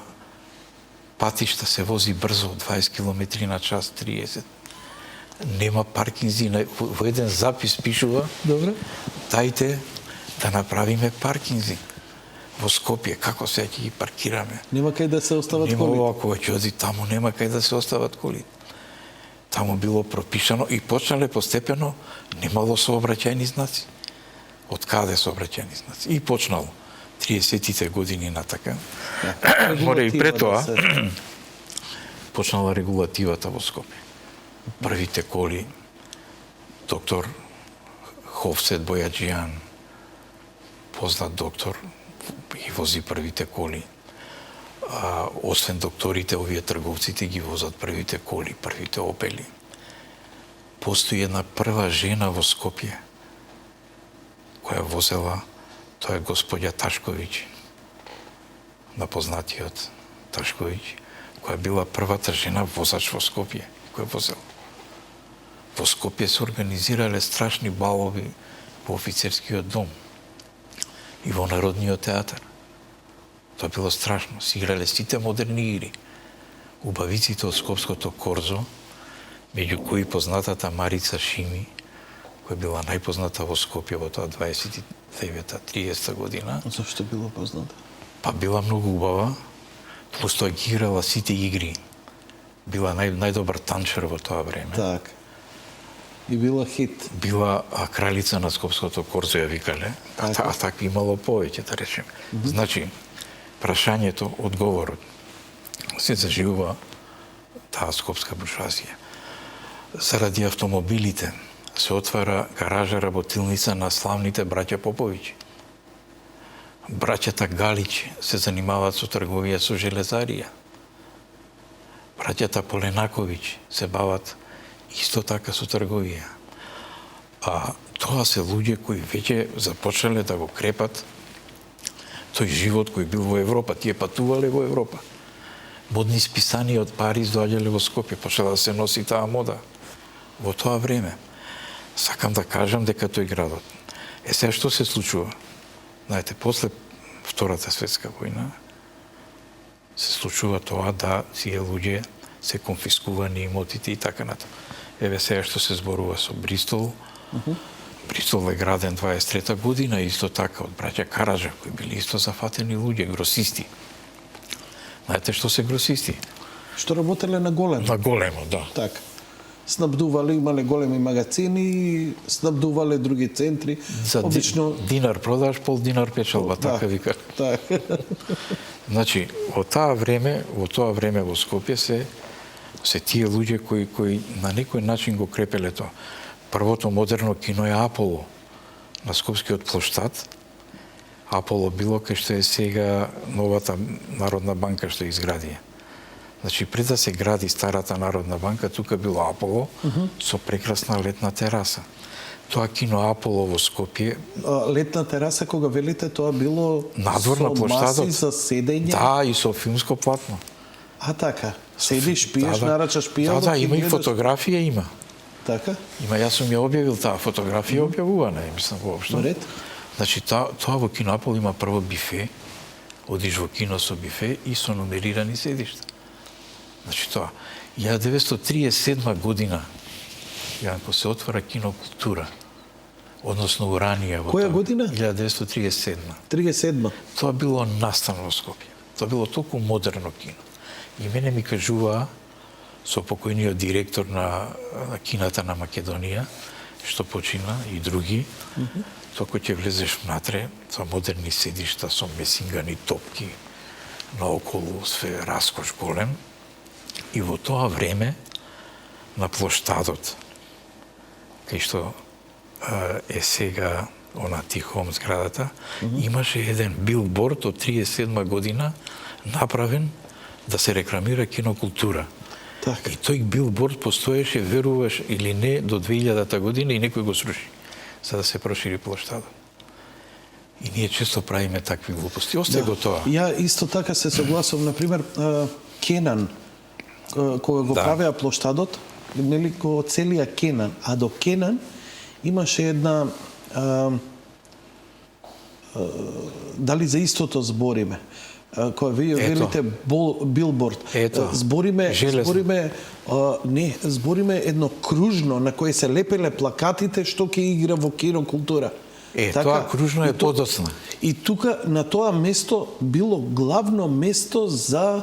Speaker 2: патишта, се вози брзо, 20 км на час, 30. Нема паркинзи, во еден запис пишува,
Speaker 1: добро,
Speaker 2: дајте да направиме паркинзи во Скопје, како се ќе ги паркираме.
Speaker 1: Нема кај да се остават коли.
Speaker 2: Нема ова, кога ќе оди таму, нема кај да се остават коли. Таму било пропишано и почнале постепено, немало сообраќајни знаци. Од каде сообраќајни знаци? И почнало 30-тите години натака. Море и пред тоа почнала регулативата во Скопје. Првите коли, доктор Ховсет Бојаджијан, познат доктор, ги вози првите коли. Освен докторите, овие трговците ги возат првите коли, првите Опели. Постои една прва жена во Скопје, која возела, тоа е господја Ташковиќ, на познатиот Ташковиќ, која била првата жена возач во Скопје, која возела. Во Скопје се организирале страшни балови во офицерскиот дом и во Народниот театар. Тоа било страшно. Се играле сите модерни игри. Убавиците од Скопското корзо, меѓу кои познатата Марица Шими, која била најпозната во Скопје во тоа 29-30 година.
Speaker 1: Зошто била позната?
Speaker 2: Па била многу убава, плюс тоа ги играла сите игри. Била најдобар танчер во тоа време.
Speaker 1: Так. И била хит.
Speaker 2: Била кралица на Скопското корзо, ја викале. А такви имало повеќе, да речем. Значи, прашањето, одговорот, се заживува таа скопска буржуазија. Заради автомобилите се отвара гаража работилница на славните браќа Поповиќи. Браќата Галич се занимаваат со трговија со железарија. Браќата Поленаковиќ се бават исто така со трговија. А тоа се луѓе кои веќе започнале да го крепат тој живот кој бил во Европа. Тие патувале во Европа. Модни списанија од Париз доаѓале во Скопје, почела да се носи таа мода во тоа време. Сакам да кажам дека тој градот. Сега што се случува? Знаете, после Втората светска војна се случува тоа да тие луѓе се конфискувани имотите и така натаму. Еве сега што се зборува со Бристол. Бристол е граден 23-та година, исто така од браќа Караджа, кои били исто зафатени луѓе, гросисти. Знаете што се гросисти?
Speaker 1: Што работеле на големо.
Speaker 2: На големо, да.
Speaker 1: Така. Снабдувале, имале големи магазини, снабдувале други центри.
Speaker 2: За
Speaker 1: обично
Speaker 2: динар продаш, пол динар печалба, така вика.
Speaker 1: Така.
Speaker 2: Значи, во тоа време во Скопје се тие луѓе кои на некој начин го крепеле тоа. Првото модерно кино е Аполо на Скопскиот плоштад. Аполо било кај што е сега новата Народна банка што изгради. Значи, пред да се гради старата Народна банка, тука било Аполо со прекрасна летна тераса. Тоа кино Аполо во Скопје.
Speaker 1: Летна тераса, кога велите, тоа било
Speaker 2: надвор на плоштадот.
Speaker 1: Маси за седење?
Speaker 2: Да, и со филмско платно.
Speaker 1: А така. Седиш, пиеш, нарачаш пијалок.
Speaker 2: Да, има и фотографија, има.
Speaker 1: Така?
Speaker 2: Има, јас сум ја објавил таа фотографија, објавувана е, мислам, воопшто.
Speaker 1: Наред?
Speaker 2: Значи, тоа во кино Аполо има прво бифе, одиш во кино со бифе и со номерирани седишта. Значи тоа. 1937 година, Јанко, се отвара кино Култура, односно Уранија.
Speaker 1: Која година?
Speaker 2: 1937.
Speaker 1: 37.
Speaker 2: Тоа било настано во Скопје. Тоа било толку модерно кино. И мене ми кажуваа со покојниот директор на кината на Македонија, што почина, и други, тоа кој ќе влезеш внатре, со модерни седишта, со месингани топки, наоколу све раскош голем. И во тоа време, на плоштадот, кај што е сега она Тихом зградата, имаше еден билборд од 37 година направен да се рекламира кинокултура.
Speaker 1: Така.
Speaker 2: И тој билборд постоеше, веруваш или не, до 2000-та година и некој го сруши, за да се прошири плоштадот. И ние често правиме такви глупости. Остај го тоа.
Speaker 1: Ја исто така се согласувам, например, Кенан, кога го правеа плоштадот, нели го целија Кенан, а до Кенан имаше една дали за истото збориме, кога вие велите билборд, збориме едно кружно на кое се лепеле плакатите што ќе игра во кинокултура.
Speaker 2: Тоа кружно е подоцна.
Speaker 1: И тука на тоа место било главно место за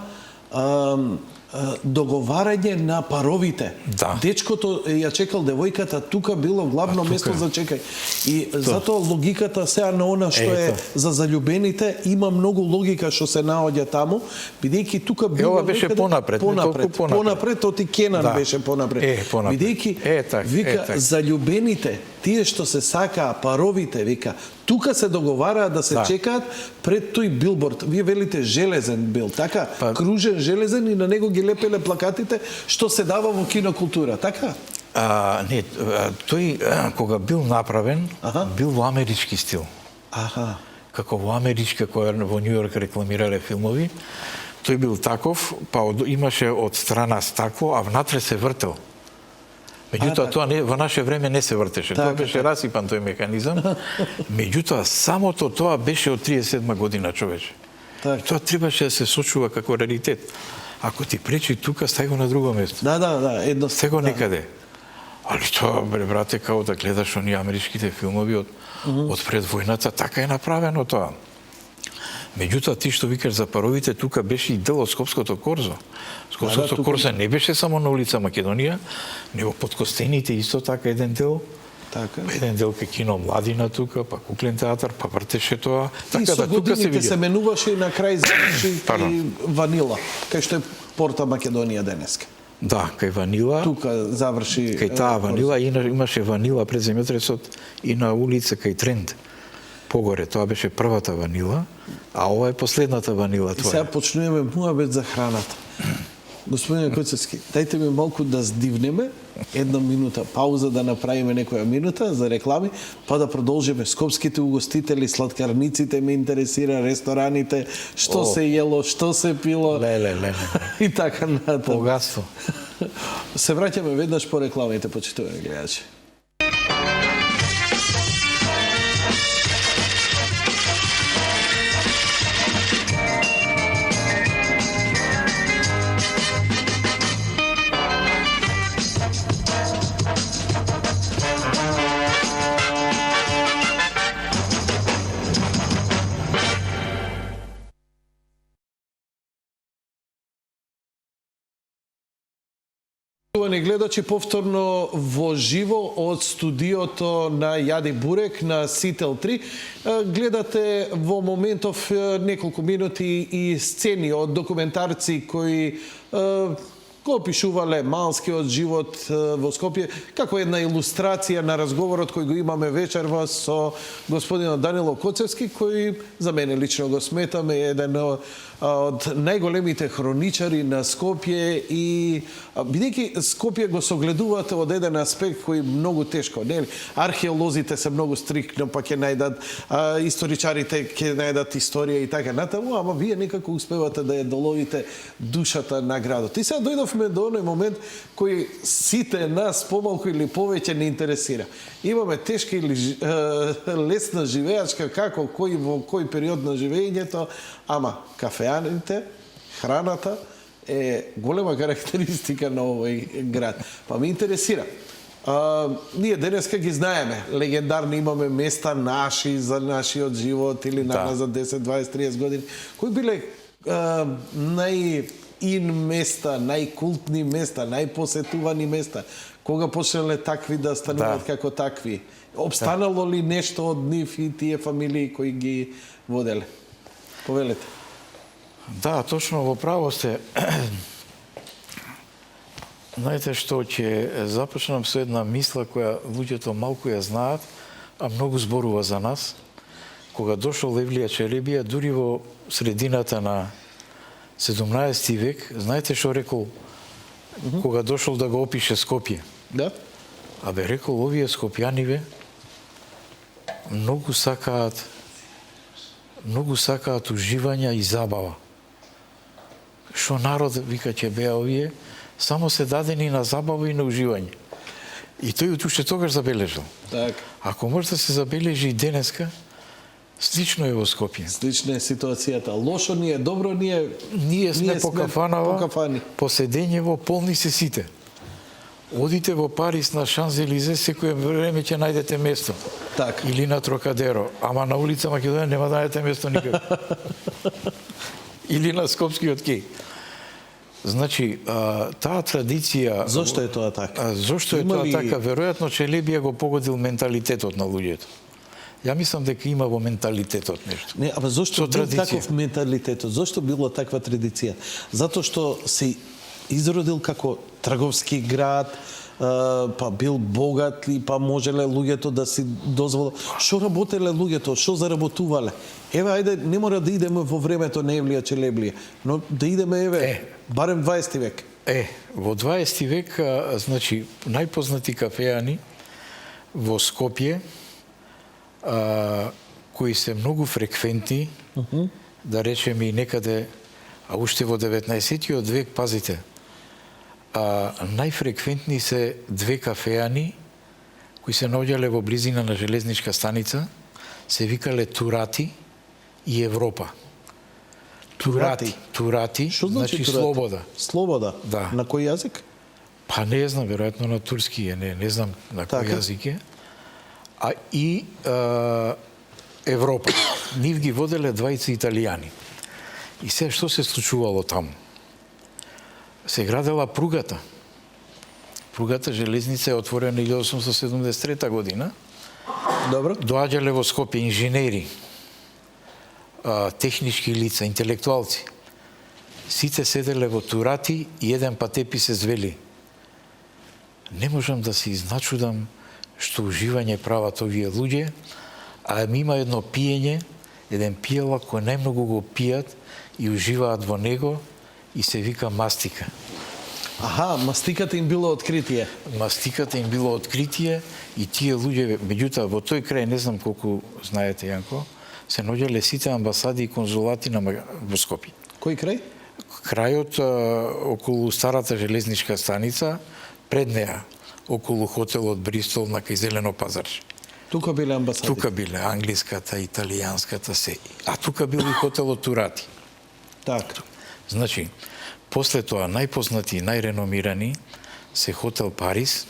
Speaker 1: договарање на паровите.
Speaker 2: Да.
Speaker 1: Дечкото ја чекал девојката, тука било главно место за чекај. И затоа логиката сега на она што е за заљубените, има многу логика што се наоѓа таму, бидејќи тука било
Speaker 2: ова беше понапред,
Speaker 1: понапред, оти Кенан беше понапред. Бидејќи вика заљубените, тие што се сакаа паровите, вика, тука се договараат да се чекаат пред тој билборд. Вие велите железен бил, така? Кружен железен и на него ги лепеле плакатите што се дава во кинокултура, така?
Speaker 2: Не, тој кога бил направен, бил во амерички стил. Како во америчка, која во Нью Йорк рекламирале филмови, тој бил таков, па имаше од страна стакло, а внатре се вртел. Меѓутоа, тоа во наше време не се вртеше. Тоа беше расипан тој механизам. Меѓутоа, самото тоа беше од 37 година, човече. Тоа требаше да се сочува како раритет. Ако ти пречи тука, стај го на друго место.
Speaker 1: Едноставно.
Speaker 2: Стај го некаде. Али тоа, брате, као да гледаш оние америчките филмови од пред војната, така е направено тоа. Меѓутоа, ти што викаш за паровите, тука беше и дел од Скопското корзо. Скопското корзо не беше само на улица Македонија, него под Костените исто така еден дел. Еден дел кај кино Младина тука, па Куклен театар, па вртеше тоа.
Speaker 1: И со годините се менуваше и на крај заврши и Ванила, кај што е Порта Македонија денеска.
Speaker 2: Да, кај Ванила.
Speaker 1: Тука заврши.
Speaker 2: Кај таа Ванила имаше Ванила пред земјотресот и на улица кај Тренд. Погоре, тоа беше првата Ванила, а ова е последната Ванила
Speaker 1: твоја. И сега почнуваме муабет за храната. Господине Коцевски, дајте ми малку да здивнеме, една минута пауза да направиме некоја минута за реклами, па да продолжиме. Скопските угостители, сладкарниците ме интересира, рестораните, што се јело, што се пило. И така натаму.
Speaker 2: Богатство.
Speaker 1: Се враќаме веднаш по рекламите, почитувани гледачи. Поштовани гледачи, повторно во живо од студиото на Јади Бурек на Сител 3. Гледате во моментов неколку минути и сцени од документарци кои го опишувале малскиот живот во Скопје, како една илустрација на разговорот кој го имаме вечерва со господинот Данило Коцевски, кој за мене лично го сметаме еден од најголемите хроничари на Скопје и бидејќи Скопје го согледувате од еден аспект кој многу тешко, нели? Археолозите се многу стрикно, па ќе најдат историчарите ќе најдат историја и така натаму, ама вие некако успевате да ја доловите душата на градот. И сега дојдовме до оној момент кој сите нас помалку или повеќе не интересира. Имаме тешка или лесна живеачка, како кој во кој период на живењето, ама кафеаните, храната е голема карактеристика на овој град. Па ме интересира. Ние денеска ги знаеме, легендарни имаме места наши за нашиот живот или за 10, 20, 30 години. Кои биле најин места, најкултни места, најпосетувани места? Кога почнале такви да стануваат како такви? Обстанало ли нешто од нив и тие фамилии кои ги воделе? Повелете.
Speaker 2: Да, точно во право сте. Знаете што, ќе започнам со една мисла која луѓето малку ја знаат, а многу зборува за нас. Кога дошол Евлија Челебија, дури во средината на 17 век, знаете што рекол кога дошол да го опише Скопје?
Speaker 1: Да.
Speaker 2: Абе, рекол, овие скопјаниве многу сакаат уживања и забава. Што народ, вика, ќе беа овие, само се дадени на забава и на уживање. И тој уште тогаш забележал.
Speaker 1: Так.
Speaker 2: Ако може да се забележи и денеска, слично е во Скопје.
Speaker 1: Слична е ситуацијата. Лошо ни е, добро ни е.
Speaker 2: Ние сме по кафанава, по седењево, полни се сите. Одите во Париз на Шанзелизе, секој време ќе најдете место.
Speaker 1: Так.
Speaker 2: Или на Трокадеро. Ама на улица Македонија нема да најдете место никако. Или на Скопскиот кеј. Значи, таа традиција...
Speaker 1: Зошто е тоа така?
Speaker 2: Зошто е тоа така? Веројатно Челебија го погодил менталитетот на луѓето. Ја мислам дека има во менталитетот нешто.
Speaker 1: Не, ама зошто бил таков менталитетот? Зошто било таква традиција? Затоа што се изродил како трговски град, па бил богат и па можеле луѓето да си дозволат. Што работеле луѓето, што заработувале? Еве, ајде, не мора да идеме во времето на Евлија Челебија, но да идеме, барем 20 век.
Speaker 2: Во 20 век, значи, најпознати кафеани во Скопје, кои се многу фреквентни, да речеме и некаде, а уште во 19-тиот век, пазите, најфреквентни се две кафеани кои се наоѓале во близина на железничка станица, се викале Турати и Европа. Турати,
Speaker 1: Што
Speaker 2: значи слобода.
Speaker 1: Слобода?
Speaker 2: Да.
Speaker 1: На кој јазик?
Speaker 2: Па не знам, веројатно на турски е, не знам на кој јазик е. А и Европа. Нив ги воделе двајца италијани. И се што се случувало таму? Се градела пругата. Пругата железница е отворена 1873 година.
Speaker 1: Добро.
Speaker 2: Доаѓале во Скопје инженери, технички лица, интелектуалци. Сите седеле во Турати и еден патепи се звели. Не можам да се изначудам што уживање прават овие луѓе, а има едно пиење, еден пијалак кој најмногу го пијат и уживаат во него и се вика мастика.
Speaker 1: Аха, мастиката им било откритие.
Speaker 2: Мастиката им било откритие и тие луѓе, меѓутоа во тој крај, не знам колку знаете, Јанко, се наоѓале сите амбасади и конзулати во Скопје.
Speaker 1: Кој крај?
Speaker 2: Крајот околу старата железничка станица, пред неа, околу хотелот Бристол на кај Зелено пазарче.
Speaker 1: Тука биле амбасади?
Speaker 2: Тука биле англиската, италијанската, се. А тука бил и хотелот Турати.
Speaker 1: Так.
Speaker 2: Значи, после тоа најпознати и најреномирани се хотел Парис,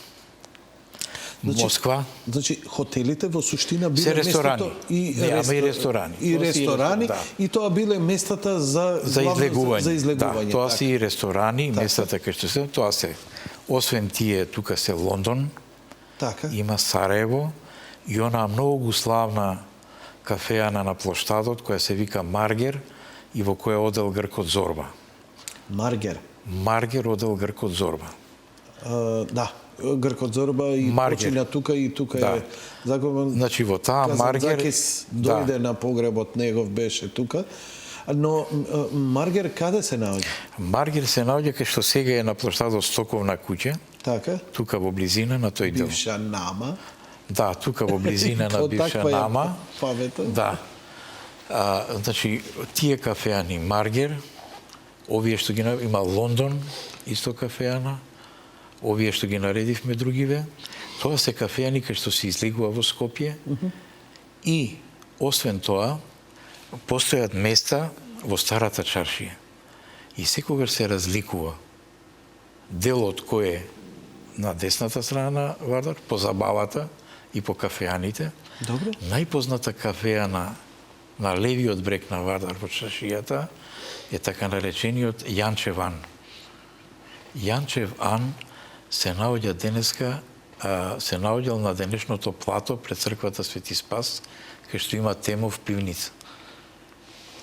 Speaker 2: Москва.
Speaker 1: Значи, хотелите во суштина биле
Speaker 2: се ресторани.
Speaker 1: местото
Speaker 2: и ресторани.
Speaker 1: И ресторани,
Speaker 2: да.
Speaker 1: и тоа биле местата за
Speaker 2: излегување.
Speaker 1: За излегување.
Speaker 2: Да, тоа
Speaker 1: така.
Speaker 2: се и ресторани, местата кај што се, тоа се. Освен тие, тука се Лондон,
Speaker 1: Така.
Speaker 2: има Сараево и она многу славна кафеана на плоштадот која се вика Маргер и во која одел гркот Зорба. Маргер одел гркот Зорба.
Speaker 1: Да, гркот Зорба и почина тука и тука
Speaker 2: да.
Speaker 1: е закопан.
Speaker 2: Значи во таа Маргер
Speaker 1: дојде на погребот негов, беше тука. Но Маргер каде се наоѓа?
Speaker 2: Маргер се наоѓа кај што сега е на плоштадот Стоковна куќа.
Speaker 1: Така.
Speaker 2: Тука во близина на тој дел.
Speaker 1: Бивша Нама.
Speaker 2: Да, тука во близина на бивша Нама. Да. Значи, тие кафеани Маргер, овие што ги има Лондон, исто кафеана, овие што ги наредивме другиве, тоа се кафеани кај што се излегува во Скопје. И, освен тоа, постојат места во старата чаршија. И секогаш се разликува делот кој е на десната страна на Вардар, по забавата и по кафеаните.
Speaker 1: Добро.
Speaker 2: Најпозната кафеана на левиот брег на Вардар во чаршијата е така наречениот Јанчев Ан. Јанчев Ан се наоѓа денеска, се наоѓал на денешното плато пред црквата Свети Спас, кај што има Темов пивница.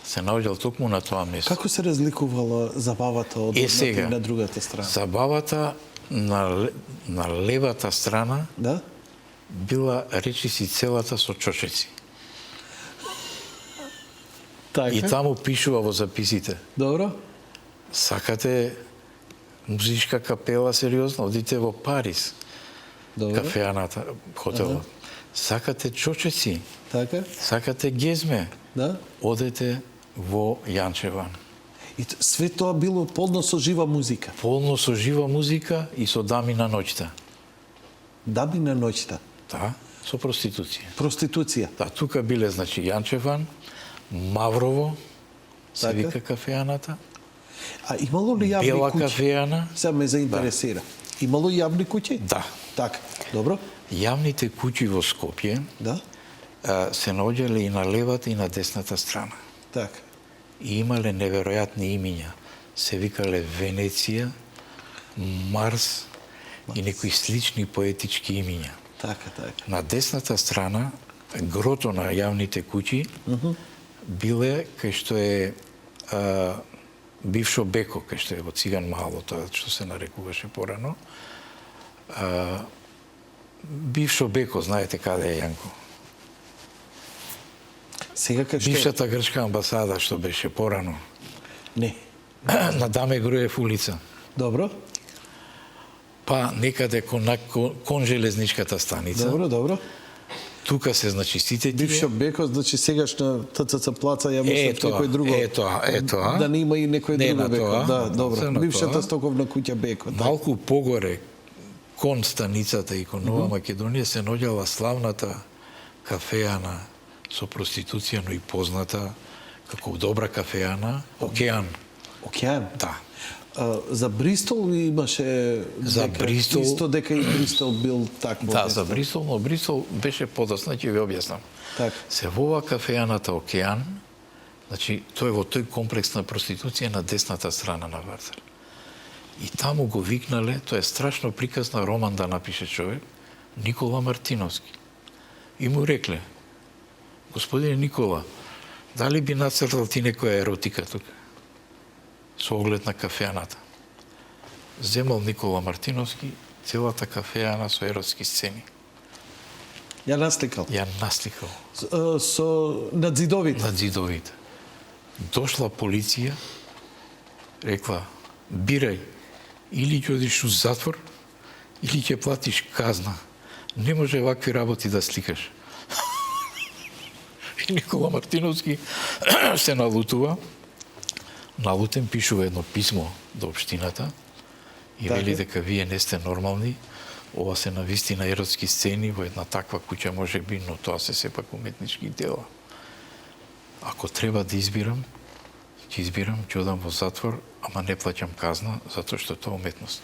Speaker 2: Се наоѓал токму на тоа место.
Speaker 1: Како се разликувала забавата од едната и на другата страна?
Speaker 2: Забавата на левата страна била речиси целата со чочеци.
Speaker 1: Така.
Speaker 2: И таму пишува во записите.
Speaker 1: Добро.
Speaker 2: Сакате музичка капела сериозно, одите во Парис.
Speaker 1: Добро.
Speaker 2: Кафеаната, хотелот. Сакате чочеци.
Speaker 1: Така.
Speaker 2: Сакате гезме.
Speaker 1: Да.
Speaker 2: Одете во Јанчеван.
Speaker 1: И све тоа било полно со жива музика.
Speaker 2: Полно со жива музика и со дами на ноќта.
Speaker 1: Дами на ноќта?
Speaker 2: Да, со проституција.
Speaker 1: Проституција?
Speaker 2: Да, тука биле, значи, Јанчеван, Маврово, се вика кафеаната.
Speaker 1: А имало ли јавни
Speaker 2: Бела
Speaker 1: куќи?
Speaker 2: кафеана.
Speaker 1: Сега ме заинтересира. Да. Имало јавни куќи?
Speaker 2: Да.
Speaker 1: Така, добро.
Speaker 2: Јавните куќи во Скопје се наоѓале и на левата и на десната страна.
Speaker 1: Така.
Speaker 2: И имале неверојатни имиња. Се викале Венеција, Марс и некои слични поетички имиња.
Speaker 1: Така, така.
Speaker 2: На десната страна, грото на јавните куќи биле кај што е бившо Беко, кај што е во Циган Мало, тоа што се нарекуваше порано. Бившо Беко, знаете каде е, Јанко?
Speaker 1: Сега кај што...
Speaker 2: Бившата грчка амбасада што беше порано.
Speaker 1: Не.
Speaker 2: На Даме Груев улица.
Speaker 1: Добро.
Speaker 2: Па некаде кон железничката станица.
Speaker 1: Добро.
Speaker 2: Тука се, значи, сите тие...
Speaker 1: Бившо Беко, значи сегашна ТЦЦ плаца, ја мислев некој друго.
Speaker 2: Тоа.
Speaker 1: Да не има и некој друго Беко. Да, добро. Бившата стоковна куќа Беко.
Speaker 2: Малку погоре, кон станицата и кон Нова Македонија, се наоѓала славната кафејана со проституција, но и позната како добра кафејана, Океан.
Speaker 1: Океан?
Speaker 2: Да.
Speaker 1: За Бристол имаше
Speaker 2: за Бристол
Speaker 1: исто дека и Бристол бил такво.
Speaker 2: Да, за Бристол, но Бристол беше подоцна, ќе ви објаснам.
Speaker 1: Так.
Speaker 2: Се во ова кафејаната Океан, значи тој во тој комплекс на проституција на десната страна на Вардар. И таму го викнале, тоа е страшно приказна роман да напише човек, Никола Мартиновски. И му рекле: "Господине Никола, дали би нацртал ти некоја еротика тука?" Со оглед на кафејаната. Земал Никола Мартиновски целата кафејана со еротски сцени.
Speaker 1: Ја насликал. Со над зидовите.
Speaker 2: Над зидовите. Дошла полиција, рекла: "Бирај, или ќе одиш у затвор, или ќе платиш казна. Не може вакви работи да сликаш." И Никола Мартиновски се налутува. Налутен пишува едно писмо до општината и вели дека вие не сте нормални, ова се навистина еротски сцени во една таква куќа може би, но тоа се сепак уметнички дела. Ако треба да избирам, ќе одам во затвор, ама не плаќам казна, затоа што тоа уметност.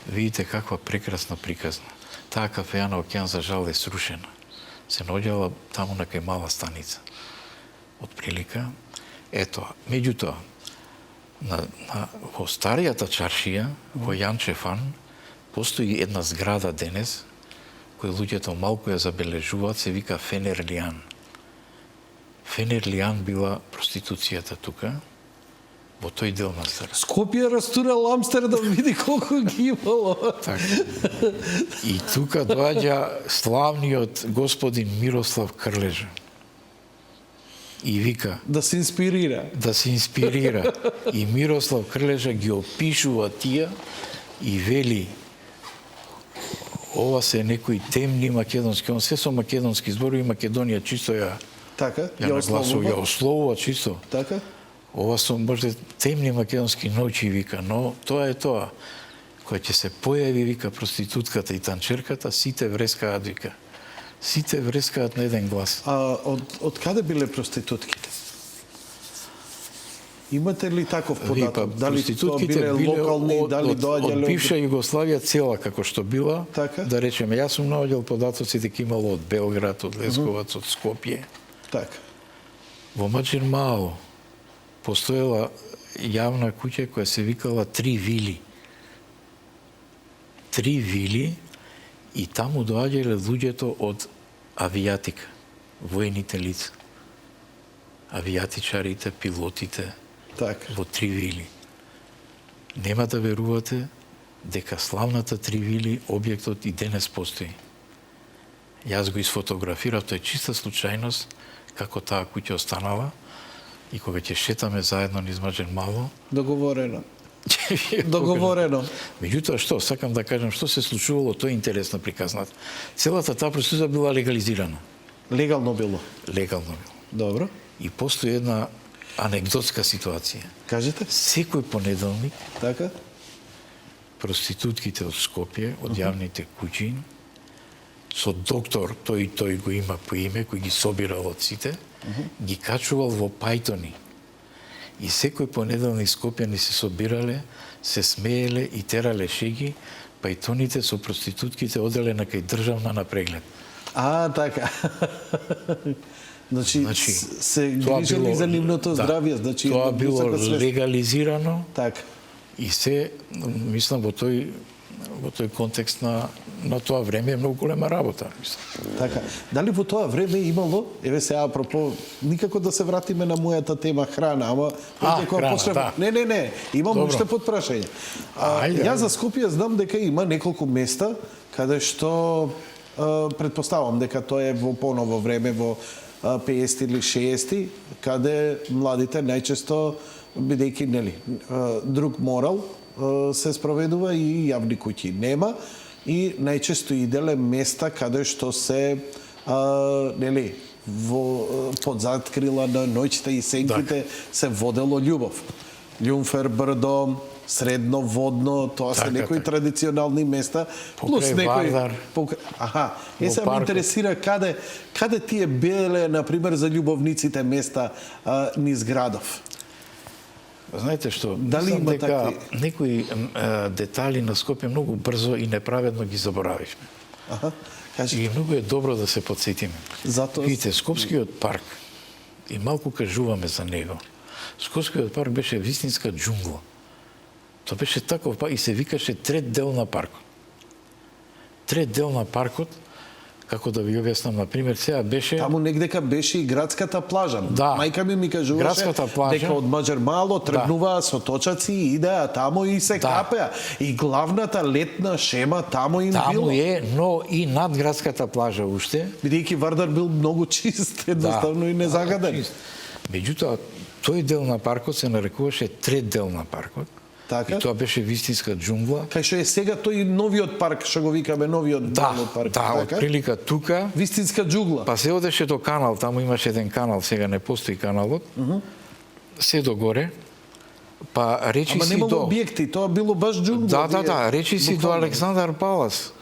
Speaker 2: Видите каква прекрасна приказна. Таа кафејана Океан за жал е срушена. Се наоѓала таму на кај мала станица. Од прилика, ето, меѓутоа, во старијата чаршија, во Јанчефан, постои една зграда денес, која луѓето малку ја забележуваат, се вика Фенерлијан. Фенерлијан била проституцијата тука, во тој дел на Стара.
Speaker 1: Скопје растурал Амстердам, види колку ги имало.
Speaker 2: Така. И тука доаѓа славниот господин Мирослав Крлежа. И вика
Speaker 1: да се инспирира.
Speaker 2: И Мирослав Крлежа ги опишува тие и вели: "Ова се некои темни македонски, он се со македонски зборови, Македонија чисто ја ја ословува чисто.
Speaker 1: Така?
Speaker 2: Ова се може темни македонски ноќи, вика, но тоа е тоа. Кога ќе се појави, вика, проститутката и танчерката, сите врескаат, вика. Сите врескаат на еден глас."
Speaker 1: А од каде биле проститутките? Имате ли таков податок? Дали тоа биле локални, дали доаѓале
Speaker 2: од бивша Југославија цела како што била?
Speaker 1: Така?
Speaker 2: Да речеме, јас сум наоѓал податоци дека имало од Белград, од Лесковац, од Скопје.
Speaker 1: Така.
Speaker 2: Во Маџир Маало постоела јавна куќа која се викала Три вили. Три вили, и таму доаѓале луѓето од авијатика, воените лица. Авијатичарите, пилотите,
Speaker 1: така.
Speaker 2: Во Три вили. Нема да верувате дека славната Три вили објектот и денес постои. Јас го изфотографирав, тоа е чиста случајност како таа куќа останала, и кога ќе шетаме заедно низ Маџир Маало,
Speaker 1: договорено.
Speaker 2: Меѓутоа, што, сакам да кажам, што се случувало, тоа е интересна приказната. Целата таа проституција била легализирана.
Speaker 1: Легално било?
Speaker 2: Легално било.
Speaker 1: Добро.
Speaker 2: И постои една анегдотска ситуација.
Speaker 1: Кажете?
Speaker 2: Секој понеделник,
Speaker 1: така,
Speaker 2: проститутките од Скопје, од јавните куќи, со доктор, тој го има по име, кој ги собирал од сите, ги качувал во пајтони. И секој понеделник скопјани се собирале, се смееле и терале шеги, пајтоните со проститутките оделе на кај државна на преглед.
Speaker 1: Така. Значи се грижели за нивното здравје, значи
Speaker 2: тоа било легализирано.
Speaker 1: Така.
Speaker 2: И се, мислам, во тој контекст на тоа време е многу голема работа, мислам.
Speaker 1: Така. Дали во тоа време имало, еве сега апропо, никако да се вратиме на мојата тема храна, ама
Speaker 2: храна, да.
Speaker 1: Не, имам уште подпрашање. Јас за Скопје знам дека има неколку места каде што претпоставам дека тоа е во поново време, во 50 или 60, каде младите најчесто, бидејќи нели друг морал, се спроведува и јавни куќи нема и најчесто иделе места каде што се нели под заткрила на ноќта и сенките се водело љубов. Љумфер, Брдо, Средноводно, тоа се некои традиционални места, плюс некои Аха, се ме интересира каде тие беле на пример за љубовниците места низ градов.
Speaker 2: Знаете што,
Speaker 1: дали има
Speaker 2: дека некои детали на Скопје многу брзо и неправедно ги заборавивме.
Speaker 1: Аха.
Speaker 2: И многу е добро да се подсетиме. Видите, Скопскиот парк, и малку кажуваме за него, Скопскиот парк беше вистинска џунгла. Тоа беше таков парк и се викаше трет дел на паркот. Трет дел на паркот, како да ви објаснам, на пример, сега беше...
Speaker 1: Таму негдека беше и градската плажа.
Speaker 2: Да.
Speaker 1: Мајка ми кажуваше дека од Маџар Мало тргнуваа со точаци и идеа таму и се капеа. И главната летна шема таму им било.
Speaker 2: Таму е, но и над градската плажа уште.
Speaker 1: Бидејќи Вардар бил многу чист, едноставно и незагаден.
Speaker 2: Меѓутоа, тој дел на паркот се нарекуваше трет дел на паркот.
Speaker 1: Така?
Speaker 2: И тоа беше вистинска џунгла.
Speaker 1: Кај што е сега тој новиот парк, што го викаме новиот парк.
Speaker 2: Да, од прилика тука.
Speaker 1: Вистинска џунгла.
Speaker 2: Па се одеше до канал, таму имаше еден канал, сега не постои каналот. Се до горе. Па речи
Speaker 1: си до... Ама немало објекти, тоа било баш џунгла.
Speaker 2: Да, речи си до Александар Палас.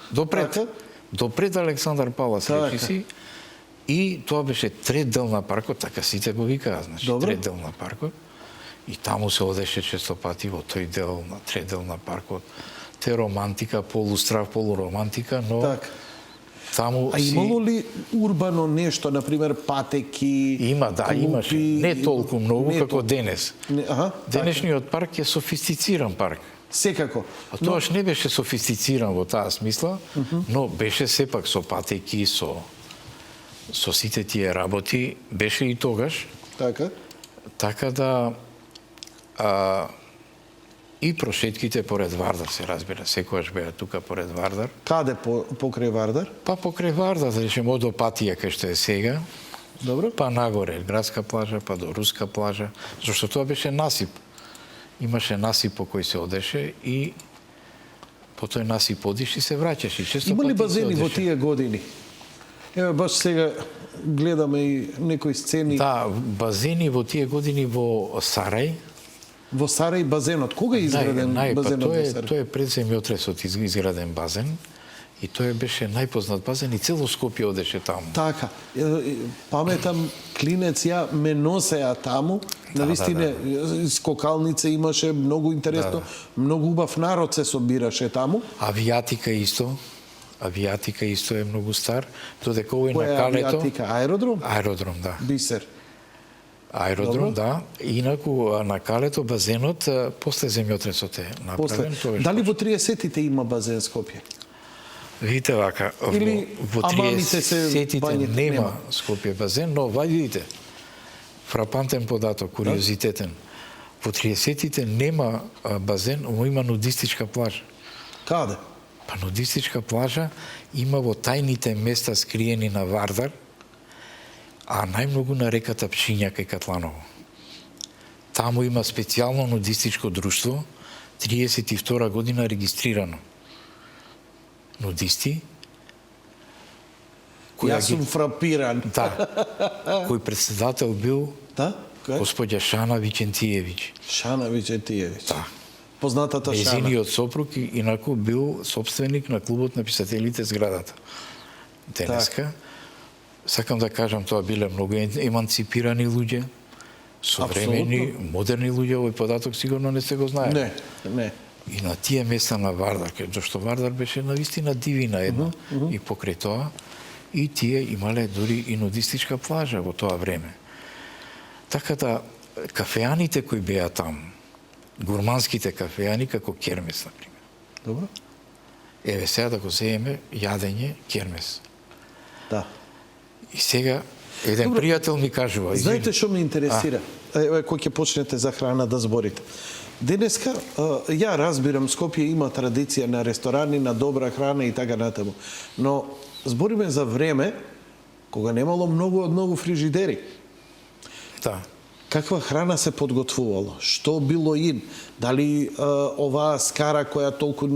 Speaker 2: Допред Александар Палас, речи си. И тоа беше трет дел на паркот, така сите го викаа, значи, трет дел на паркот. И таму се одеше често пати во тој дел, на трет дел на паркот. Те романтика, полустрав, полуромантика, но таму
Speaker 1: си... А имало ли урбано нешто, например, патеки,
Speaker 2: Има, да, клупи... имаше. Не толку многу како денес. Денешниот парк е софистициран парк.
Speaker 1: Секако.
Speaker 2: А тоаш не беше софистициран во таа смисла, но беше сепак со патеки, со сите тие работи, беше и тогаш. Така да и прошетките поред Вардар, се разбира, секогаш беа тука поред Вардар.
Speaker 1: Каде покрај Вардар?
Speaker 2: Па покрај Вардар, да речем, од Опатија кај што е сега.
Speaker 1: Добро.
Speaker 2: Па нагоре, градска плажа, па до руска плажа, зашто тоа беше насип. Имаше насип по кој се одеше и по тој насип одиш и се враќаш.
Speaker 1: Има ли базени во тие години? Еве баш сега гледаме и некои сцени.
Speaker 2: Да, базени во тие години во Сарај.
Speaker 1: Во Сарај базенот. Кога е изграден базенот во Сарај?
Speaker 2: Тоа е пред земјотресот изграден базен. И тој беше најпознат базен и цело Скопје одеше таму.
Speaker 1: Така. Паметам, клинец ја ме носеа таму. Навистина, скокалница имаше, многу интересно. Многу убав народ се собираше таму.
Speaker 2: Авијатика исто. Авијатика исто е многу стар. Додека овој на Калето...
Speaker 1: Авијатика? Аеродром?
Speaker 2: Аеродром, да.
Speaker 1: Бисер.
Speaker 2: Аеродром, да. Инаку на Калето базенот после земјотресот е направен.
Speaker 1: Дали во 30-тите има базен Скопје?
Speaker 2: Видите вака, во 30-тите нема Скопје базен, но видите, фрапантен податок, куриозитетен. Во 30-тите нема базен, но има нудистичка плажа.
Speaker 1: Каде?
Speaker 2: Па нудистичка плажа има во тајните места скриени на Вардар, а најмногу на реката Пшиња кај Катланово. Таму има специјално нудистичко друштво, 32 година регистрирано. Нудисти.
Speaker 1: Јас сум фрапиран.
Speaker 2: Да. Кој председател бил господја Шана Вичентиевиќ.
Speaker 1: Шана Вичентиевиќ.
Speaker 2: Да.
Speaker 1: Познатата Шана.
Speaker 2: Незиниот сопруг инаку бил собственик на клубот на писателите зградата. Денеска. Сакам да кажам, тоа биле многу еманципирани луѓе, современи, модерни луѓе, овој податок сигурно не се го знае.
Speaker 1: Не.
Speaker 2: И на тие места на Вардар, зашто Вардар беше навистина дивина една, и покрај тоа, и тие имале дури и нудистичка плажа во тоа време. Така да, кафеаните кои беа таму, гурманските кафеани, како кермес, например.
Speaker 1: Добро.
Speaker 2: Еве сега да го земеме јадење, кермес.
Speaker 1: Да.
Speaker 2: И сега, еден пријател ми кажува...
Speaker 1: Знаете што ме интересира? Еве, кој ќе почнете за храна да зборите. Денеска, ја разбирам, Скопје има традиција на ресторани, на добра храна и така натаму. Но збориме за време кога немало многу фрижидери.
Speaker 2: Да.
Speaker 1: Каква храна се подготвувало? Што било ин? Дали оваа скара која толку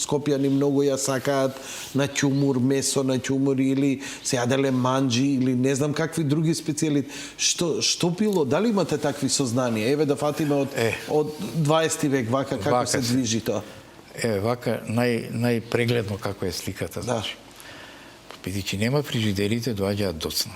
Speaker 1: Скопјани многу ја сакаат на ќумур, месо на ќумур, или се јаделе манџи, или не знам какви други специјалити. Што било? Дали имате такви сознанија? Еве да фатиме од 20 век, вака како се движи тоа?
Speaker 2: Вака најпрегледно како е сликата, значи. Бидејќи нема фрижидерите, доаѓаат доцна.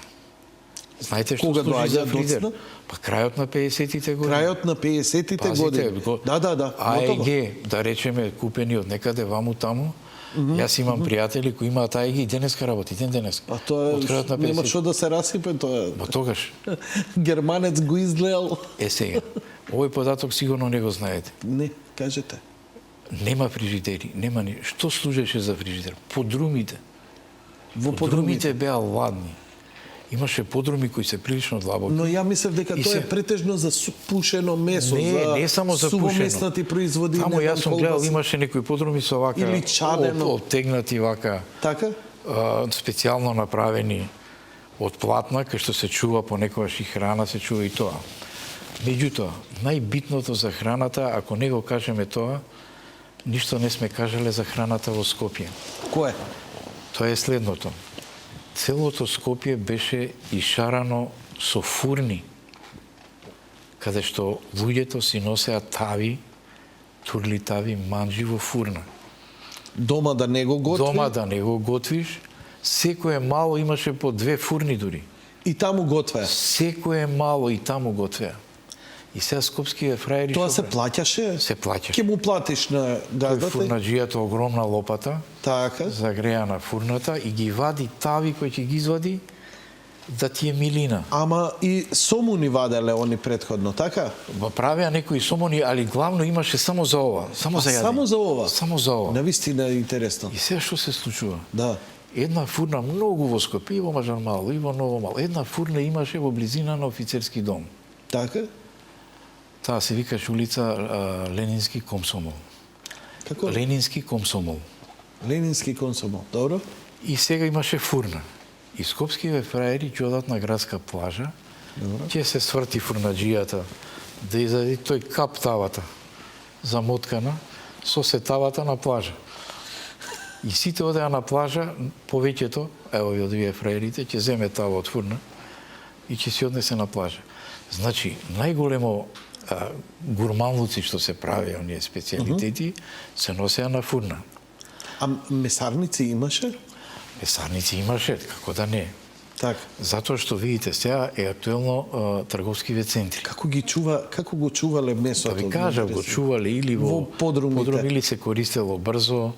Speaker 2: Знаете што служи за фризер? Па крајот на 50-тите години.
Speaker 1: Крајот на 50-тите години. Да.
Speaker 2: АЕГ, да речеме, купени од некаде ваму таму. Јас имам пријатели кои имаат АЕГ и денеска работи, денеска.
Speaker 1: А тоа нема што да се расипе тоа.
Speaker 2: Ма тогаш.
Speaker 1: Германец го изгледал.
Speaker 2: Сега, овој податок сигурно не го знаете.
Speaker 1: Не, кажете.
Speaker 2: Нема фрижидери, нема ни. Што служеше за фрижидер? Подрумите.
Speaker 1: Во
Speaker 2: подрумите беа ладни. Имаше подруми кои се прилично длабоки.
Speaker 1: Но ја мислев дека тоа е претежно за пушено месо,
Speaker 2: не само за
Speaker 1: сувомеснати производи.
Speaker 2: Тамо јас сум гледал, имаше некои подруми со вака
Speaker 1: или чадено,
Speaker 2: обтегнати вака.
Speaker 1: Така?
Speaker 2: Специјално направени од платна, кај што се чува понекогаш и храна, се чува и тоа. Меѓутоа, најбитното за храната, ако не го кажеме тоа, ништо не сме кажале за храната во Скопје.
Speaker 1: Кое?
Speaker 2: Тоа е следното. Целото Скопје беше ишарано со фурни, каде што луѓето си носеа тави, турлитави, манџи во фурна.
Speaker 1: Дома да не го готви?
Speaker 2: Дома да не го готвиш. Секое мало имаше по 2 фурни дури.
Speaker 1: И таму готвеа?
Speaker 2: Секое мало и таму готвеа. И сега скопските фраери...
Speaker 1: Тоа се плаќаше?
Speaker 2: Се плаќаше.
Speaker 1: Ке му платиш на газдата?
Speaker 2: Фурнаджијата огромна лопата,
Speaker 1: така,
Speaker 2: загреа на фурната и ги вади тави кои ќе ги извади да ти е милина.
Speaker 1: Ама и сомуни ваделе они предходно, така?
Speaker 2: Правеа некои сомуни, али главно имаше само за ова, само за јадење.
Speaker 1: Само за ова?
Speaker 2: Само за ова.
Speaker 1: Навистина интересно.
Speaker 2: И сега што се случува?
Speaker 1: Да.
Speaker 2: Една фурна многу во Скопје, и во Мажармало, и во Новомал. Една фурна имаше во близина на офицерски дом.
Speaker 1: Така?
Speaker 2: Таа се викаше улица Ленински комсомол.
Speaker 1: Како?
Speaker 2: Ленински комсомол.
Speaker 1: Ленински комсомол, добро.
Speaker 2: И сега имаше фурна. И скопскиве фраери ќе одат на градска плажа, ќе се сврти фурнаджијата, да изади тој кап тавата замоткана со сетавата на плажа. И сите одеа на плажа, повеќето, ево ви одвие фраерите, ќе земе тава од фурна и ќе си однесе на плажа. Значи, најголемо гурманлуци што се прави, оние специјалитети, се носеа на фурна.
Speaker 1: А месарници имаше?
Speaker 2: Месарници имаше, како да не.
Speaker 1: Така.
Speaker 2: Затоа што видите, сега е актуелно трговскиве центри.
Speaker 1: Како го чувале месото?
Speaker 2: Да ви кажа, го чувале или во подрумите, или се користело брзо.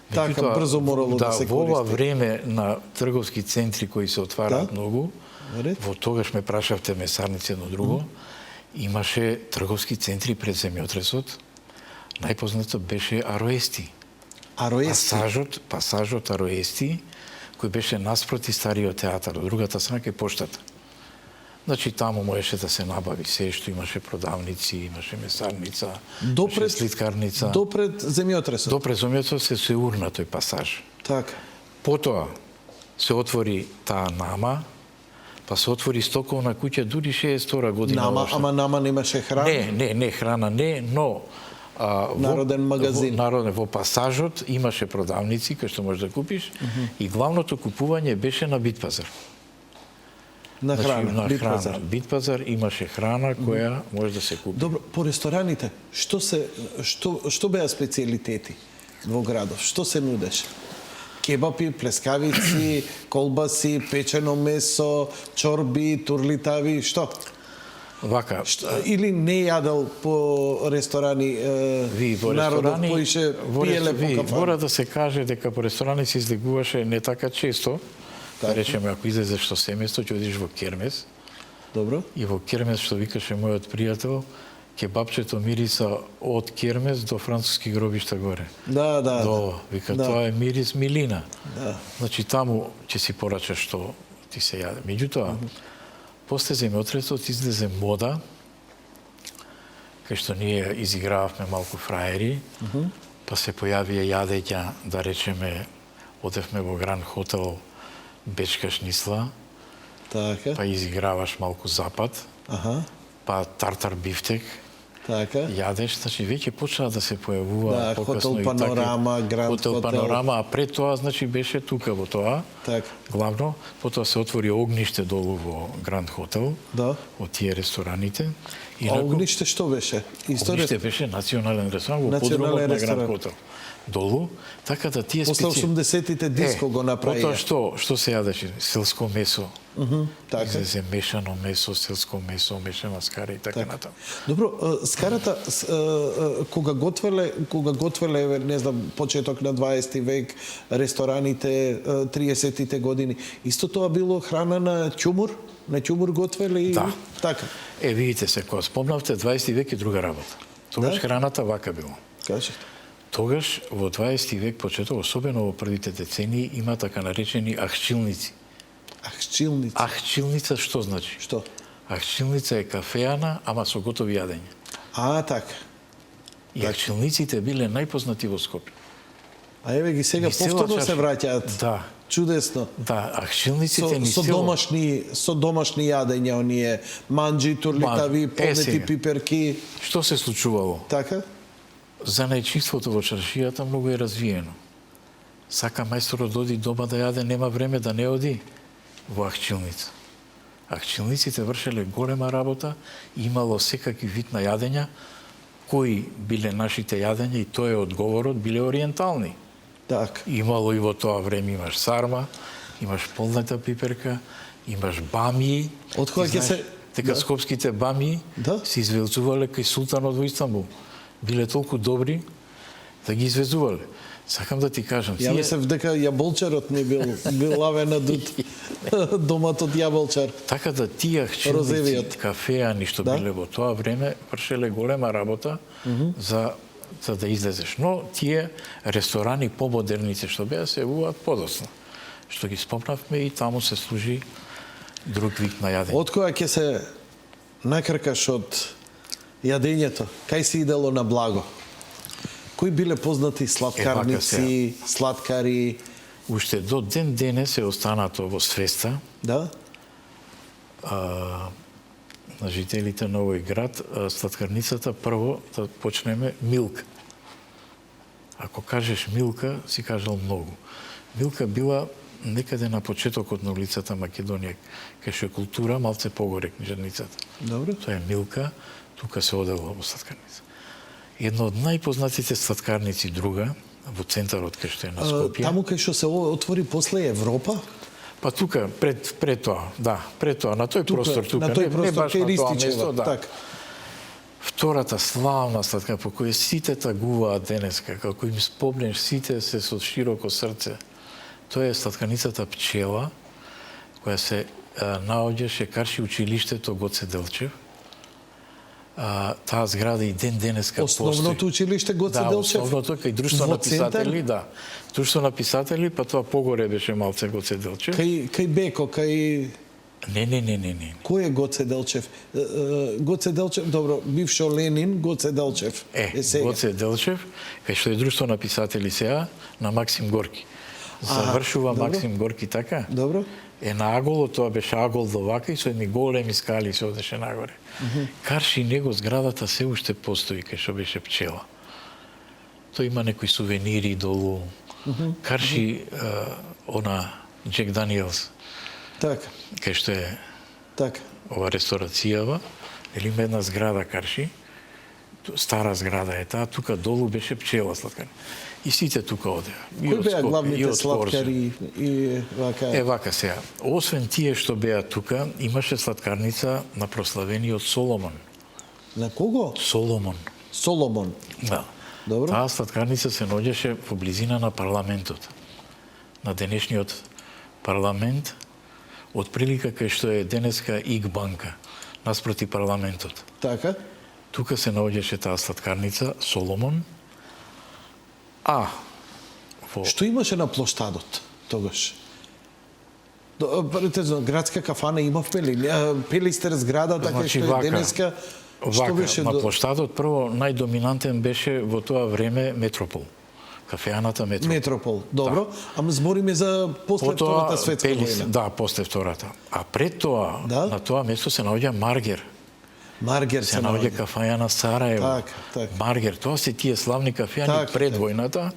Speaker 1: Така, брзо морало да се користи.
Speaker 2: Во ова време на трговски центри кои се отвараат многу, во тогаш ме прашавте месарници едно друго, имаше трговски центри пред земјотресот. Најпознато беше Ароести. Пасажот Ароести, кој беше наспроти стариот театар, од другата страна кај поштата. Значи, таму можеше да се набави се што имаше продавници, имаше месарница, имаше слиткарница.
Speaker 1: Допред земјотресот?
Speaker 2: Допред земјотресот се урна тој пасаж.
Speaker 1: Така.
Speaker 2: Потоа се отвори таа Нама, па се отвори стоковна куќа дури 62 година.
Speaker 1: Ама Нама немаше храна?
Speaker 2: Не храна не, но
Speaker 1: народен магазин.
Speaker 2: Во пасажот имаше продавници кои што можеш да купиш и главното купување беше на Битпазар.
Speaker 1: На храна,
Speaker 2: на Битпазар. Битпазар имаше храна која може да се купи.
Speaker 1: Добро, по рестораните, што беа специјалитети во градов? Што се нудеше? Кебапи, плескавици, колбаси, печено месо, чорби, турлитави, што?
Speaker 2: Вака.
Speaker 1: Или не јадел по ресторани народот поише пиеле по кафана?
Speaker 2: Мора да се каже дека по ресторани се излегуваше не така често. Да речеме, ако излезеш со семејство, ќе одиш во кермес.
Speaker 1: Добро.
Speaker 2: И во кермес, што викаше мојот пријател, кебапчето мириса од кермес до француски гробишта горе.
Speaker 1: Да.
Speaker 2: Вика, тоа е мирис милина. Да. Значи, таму ќе си порачаш што ти се јаде. Меѓутоа, после земјотресот излезе мода, кај што ние изигрававме малку фраери, па се појавија јадења, да речеме, одевме во Гранд Хотел, бечка шнисла,
Speaker 1: така.
Speaker 2: Па изиграваш малку запад, па тартар бифтек,
Speaker 1: Така.
Speaker 2: јадеш, значи веќе почна да се појавува
Speaker 1: Да,
Speaker 2: покасно
Speaker 1: хотел Панорама, Гранд
Speaker 2: хотел Панорама, а пред тоа значи беше тука во тоа.
Speaker 1: Така.
Speaker 2: Главно, потоа се отвори огниште долу во Гранд Хотел.
Speaker 1: Да.
Speaker 2: Од тие рестораните.
Speaker 1: А огниште што беше?
Speaker 2: Огниште беше национален ресторан во
Speaker 1: Национален
Speaker 2: подрумот на
Speaker 1: ресторан.
Speaker 2: Гранд Хотел. Долу, така да тие
Speaker 1: После 80-тите диско го направија.
Speaker 2: Потоа што се јадеше? Селско месо.
Speaker 1: Така.
Speaker 2: Излезе мешано месо, селско месо, мешана скара и така натаму.
Speaker 1: Добро, скарата кога готвеле, не знам, почеток на 20 век, рестораните 30-тите години, исто тоа било храна на ќумур? На ќумур готвеле и
Speaker 2: Да.
Speaker 1: така.
Speaker 2: Видите се, кога спомнавте 20 век е друга работа. Тогаш храната вака било.
Speaker 1: Кажете.
Speaker 2: Тогаш во 20 век почеток, особено во првите децении, има така наречени ахчилници.
Speaker 1: Ахчилница.
Speaker 2: Ахчилница што значи?
Speaker 1: Што?
Speaker 2: Ахчилница е кафеана, ама со готови јадење.
Speaker 1: Така.
Speaker 2: И ахчилниците биле најпознати во Скопје.
Speaker 1: А еве ги сега повторно се враќаат.
Speaker 2: Да.
Speaker 1: Чудесно.
Speaker 2: Да, ахчилниците
Speaker 1: со домашни јадења, оние манџи, турликави, полнети пиперки.
Speaker 2: Што се случувало?
Speaker 1: Така?
Speaker 2: Занајчинството во чаршијата многу е развиено. Сака мајсторот да оди дома да јаде, нема време да не оди во ахчилница. Ахчилниците вршеле голема работа, имало секаки вид на јадења, кои биле нашите јадења и тоа е одговорот, биле ориентални.
Speaker 1: Так.
Speaker 2: Имало и во тоа време имаш сарма, имаш полната пиперка, имаш бамји.
Speaker 1: Од кога ќе се
Speaker 2: Дека скопските бамји се извезувале кај султанот во Истанбул. Биле толку добри да ги извезувале. Сакам да ти кажам,
Speaker 1: Ја мислев дека јаболчарот не бил лавен надут доматот јаболчар.
Speaker 2: Така да тие ахчилници, кафеани што биле во тоа време, вршеле голема работа за да излезеш. Но тие ресторани помодерните што беа се јавуваат подоцна. Што ги спомнавме и таму се служи друг вид на јадење.
Speaker 1: Од кога ќе се накркаш од јадењето, кај си идело на благо? Кои биле познати сладкарници, сладкари?
Speaker 2: Уште до ден денес е останато во свеста.
Speaker 1: Да?
Speaker 2: На жителите на овој град, сладкарницата, прво да почнеме Милка. Ако кажеш Милка, си кажал многу. Милка била некаде на почетокот на улицата Македонија, кај што е култура, малце погоре книжарницата.
Speaker 1: Добро.
Speaker 2: Тоа е Милка, тука се одело во сладкарница. Една од најпознатите сладкарници друга, во центарот кај што е на Скопје.
Speaker 1: Таму кај што се отвори после Европа?
Speaker 2: Па тука, пред тоа, да, пред тоа, на тој простор тука.
Speaker 1: На тој простор кај
Speaker 2: Ристичево,
Speaker 1: да. Так.
Speaker 2: Втората славна сладка по која сите тагуваат денеска, како им спомнеш, сите се со широко срце. Тоа е сладкарницата Пчела, која се наоѓаше карши училиштето Гоце Делчев. Таа зграда и ден денеска постои.
Speaker 1: Основното училиште Гоце Делчев?
Speaker 2: Да, основното кај Друштво на писатели, да. Друштво на писатели, па тоа погоре беше малце Гоце Делчев.
Speaker 1: Кај Беко, кај...
Speaker 2: Не.
Speaker 1: Кој е Гоце Делчев? Гоце Делчев, добро, бившо Ленин, Гоце Делчев.
Speaker 2: Гоце Делчев, кај што е Друштво на писатели сега, на Максим Горки. Завршува Максим Горки така.
Speaker 1: Добро.
Speaker 2: Е на аголот, тоа беше агол до вака и со едни големи скали се одеше нагоре. Карши него зградата се уште постои кај што беше Пчела. Тоа има некои сувенири долу. Карши она Джек Даниелс.
Speaker 1: Така.
Speaker 2: Кај што е
Speaker 1: така.
Speaker 2: Ова ресторацијава, има една зграда Карши, стара зграда е таа, тука долу беше Пчела сладкари. И сите тука одеа.
Speaker 1: Кои беа главните сладкари и вака?
Speaker 2: Вака сега. Освен тие што беа тука, имаше сладкарница на прославениот Соломон.
Speaker 1: На кого?
Speaker 2: Соломон.
Speaker 1: Соломон.
Speaker 2: Да.
Speaker 1: Добро.
Speaker 2: Таа сладкарница се наоѓаше во близина на парламентот. На денешниот парламент, од прилика кај што е денеска ИГ банка, наспроти парламентот.
Speaker 1: Така.
Speaker 2: Тука се наоѓаше таа сладкарница Соломон.
Speaker 1: Што имаше на площадот тогаш? Градска кафана има в Пели. Пелистер зграда, така што е денеска. Што беше
Speaker 2: на площадот прво најдоминантен беше во тоа време Метропол. Кафеаната Метропол.
Speaker 1: Метропол, добро. Ама збориме за после Втората светска војна.
Speaker 2: Да, после Втората. А пред тоа, на тоа место се наоѓа Маргер.
Speaker 1: Маргер
Speaker 2: се наоѓа кафеја на Сараево.
Speaker 1: Так.
Speaker 2: Маргер, тоа се тие славни кафејани пред војната,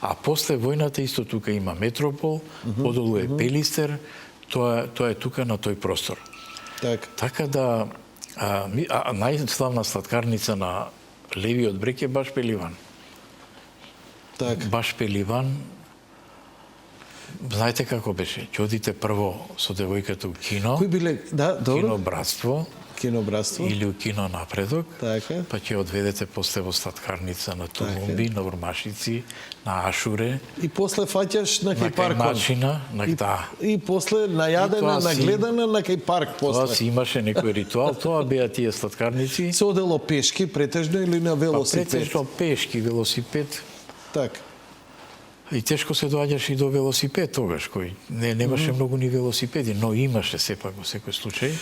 Speaker 2: а после војната исто тука има Метропол, подолу е Пелистер, тоа е тука на тој простор. Така да најславна сладкарница на левиот брег е баш Пеливан. Баш Пеливан. Знаете како беше? Ќе одите прво со девојката у кино.
Speaker 1: Кои биле?
Speaker 2: Кино Братство.
Speaker 1: Кинобратство.
Speaker 2: Или у кино Напредок.
Speaker 1: Така.
Speaker 2: Па ќе одведете после во сладкарница на Толумби, на Урмашици, на Ашуре.
Speaker 1: И после фаќаш на кај парк.
Speaker 2: На Мачина,
Speaker 1: И после најадена, нагледана на кај парк после.
Speaker 2: Тоа си имаше некој ритуал, тоа беа тие сладкарници.
Speaker 1: Се одело пешки претежно или на велосипед?
Speaker 2: Претежно пешки, велосипед.
Speaker 1: Така.
Speaker 2: И тешко се доаѓаше и до велосипед тогаш, кој немаше многу ни велосипеди, но имаше сепак во секој случај.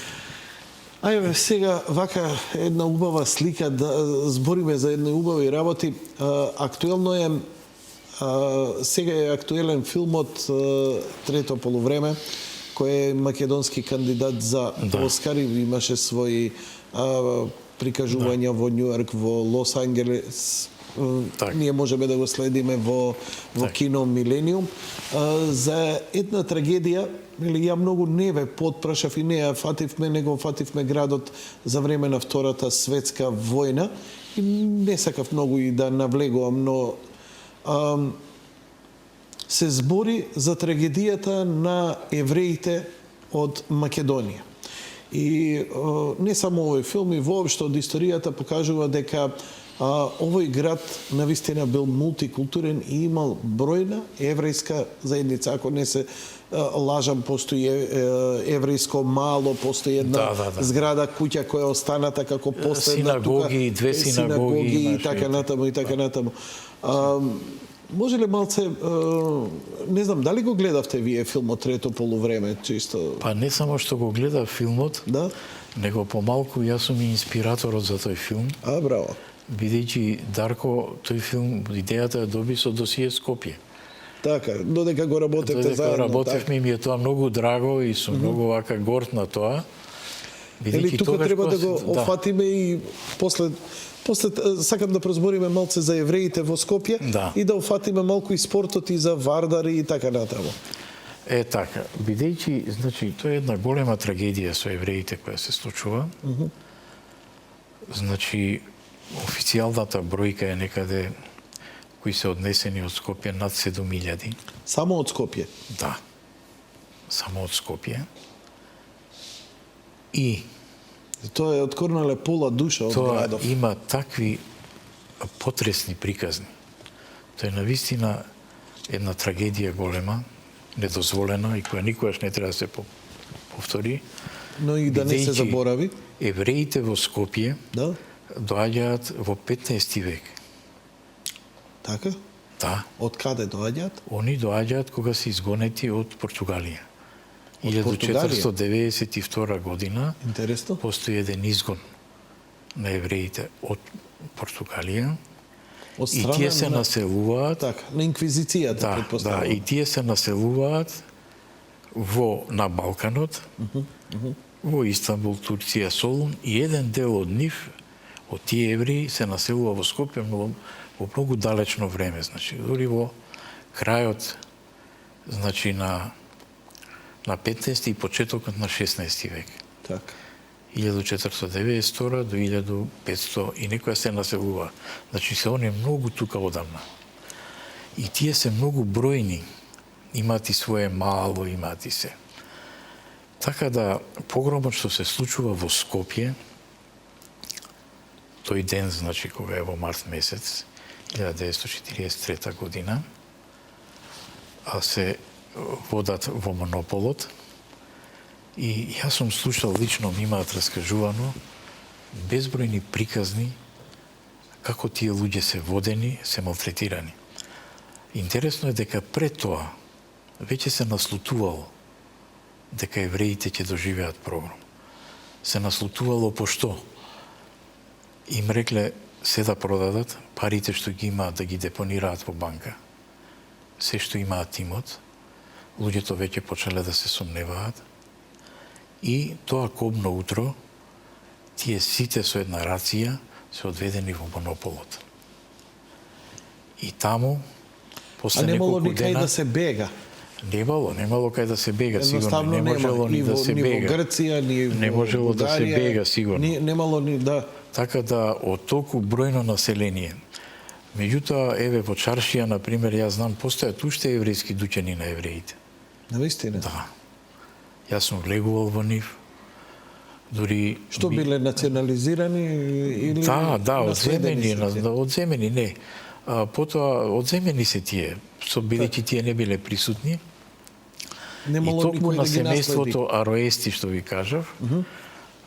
Speaker 1: Ајде, сега вака една убава слика, да збориме за едни убави работи. Актуелно е, сега е актуелен филмот Трето полувреме, кој е македонски кандидат за Оскар и имаше своји прикажувања во Њујорк, во Лос Анџелес. Ние можеме да го следиме во кино Милениум. За една трагедија, ја многу не ве потпрашав и не ја фативме, него фативме градот за време на Втората светска војна и не сакав многу и да навлегувам, но се збори за трагедијата на евреите од Македонија. И не само овој филм, и воопшто од историјата покажува дека овој град навистина бил мултикултурен и имал бројна еврејска заедница. Ако не се лажам, постои еврејско мало, постои една зграда, куќа која останата како последна тука.
Speaker 2: Синагоги, две синагоги
Speaker 1: и така натаму, и така натаму. Може ли малце, не знам, дали го гледавте вие филмот Трето полувреме, чисто?
Speaker 2: Па не само што го гледав филмот, него помалку јас сум и инспираторот за тој филм.
Speaker 1: Браво.
Speaker 2: Бидејќи Дарко, тој филм, идејата ја доби со досие Скопје.
Speaker 1: Така, додека го работевте заедно.
Speaker 2: Додека работевме, ми е тоа многу драго и сум многу вака горд на тоа.
Speaker 1: Или тука треба да го офатиме и после сакам да прозбориме малце за евреите во Скопје и да офатиме малку и спортот и за Вардари и така натаму.
Speaker 2: Така, бидејќи, значи, тоа е една голема трагедија со евреите која се случува. Значи, официјалната бројка е некаде кои се однесени од Скопје над 7.000.
Speaker 1: Само од Скопје?
Speaker 2: Да. Само од Скопје. И
Speaker 1: тоа е откорнале пола душа од градов.
Speaker 2: Тоа има такви потресни приказни. Тоа е навистина една трагедија голема, недозволена и која никогаш не треба да се повтори.
Speaker 1: Но и да не се заборави.
Speaker 2: Евреите во Скопје доаѓаат во 15 век.
Speaker 1: Така?
Speaker 2: Да.
Speaker 1: Од каде доаѓаат?
Speaker 2: Они доаѓаат кога се изгонети од Португалија. 1492 година постои еден изгон на евреите од Португалија и тие се населуваат
Speaker 1: на инквизицијата,
Speaker 2: предпоставувам. И тие се населуваат на Балканот, во Истанбул, Турција, Солун и еден дел од нив, од тие евреи, се населува во Скопје во многу далечно време, значи дури во крајот значи на 15 и почетокот на 16 век.
Speaker 1: Така.
Speaker 2: 1492 до 1500 и некоја се населува. Значи се они многу тука одамна. И тие се многу бројни. Имаат и свое мало, имаат и се. Така да погромот што се случува во Скопје, тој ден, значи, кога е во март месец, 1943 година, се водат во монополот и јас сум слушал лично, ми имаат раскажувано безбројни приказни како тие луѓе се водени, се малтретирани. Интересно е дека пред тоа веќе се наслутувало дека евреите ќе доживеат прогром. Се наслутувало пошто им рекле се да продадат, парите што ги имаат да ги депонираат во банка, се што имаат имот, луѓето веќе почеле да се сомневаат и тоа кобно утро тие сите со една рација се одведени во монополот. И таму, после
Speaker 1: немало
Speaker 2: неколку
Speaker 1: никај
Speaker 2: дена...
Speaker 1: да се бега.
Speaker 2: Немало кај да се бега, сигурно.
Speaker 1: Едноставно
Speaker 2: Не можело ни да се
Speaker 1: ни
Speaker 2: бега.
Speaker 1: во Грција, ни во
Speaker 2: Не можело да се
Speaker 1: Бугарија,
Speaker 2: бега, сигурно.
Speaker 1: Немало ни, да.
Speaker 2: Така да, од толку бројно население. Меѓутоа, еве, во Чаршија, например, јас знам, постојат уште еврејски дуќани на евреите.
Speaker 1: Навистина?
Speaker 2: Да. Јас сум влегувал во нив. Дури...
Speaker 1: Што биле национализирани или
Speaker 2: Да,
Speaker 1: наследени се тие?
Speaker 2: одземени, не. Потоа, одземени се тие, бидејќи тие не биле присутни.
Speaker 1: Немало
Speaker 2: И токму
Speaker 1: никој
Speaker 2: на
Speaker 1: да ги наследи.
Speaker 2: семејството Ароести, што ви кажав,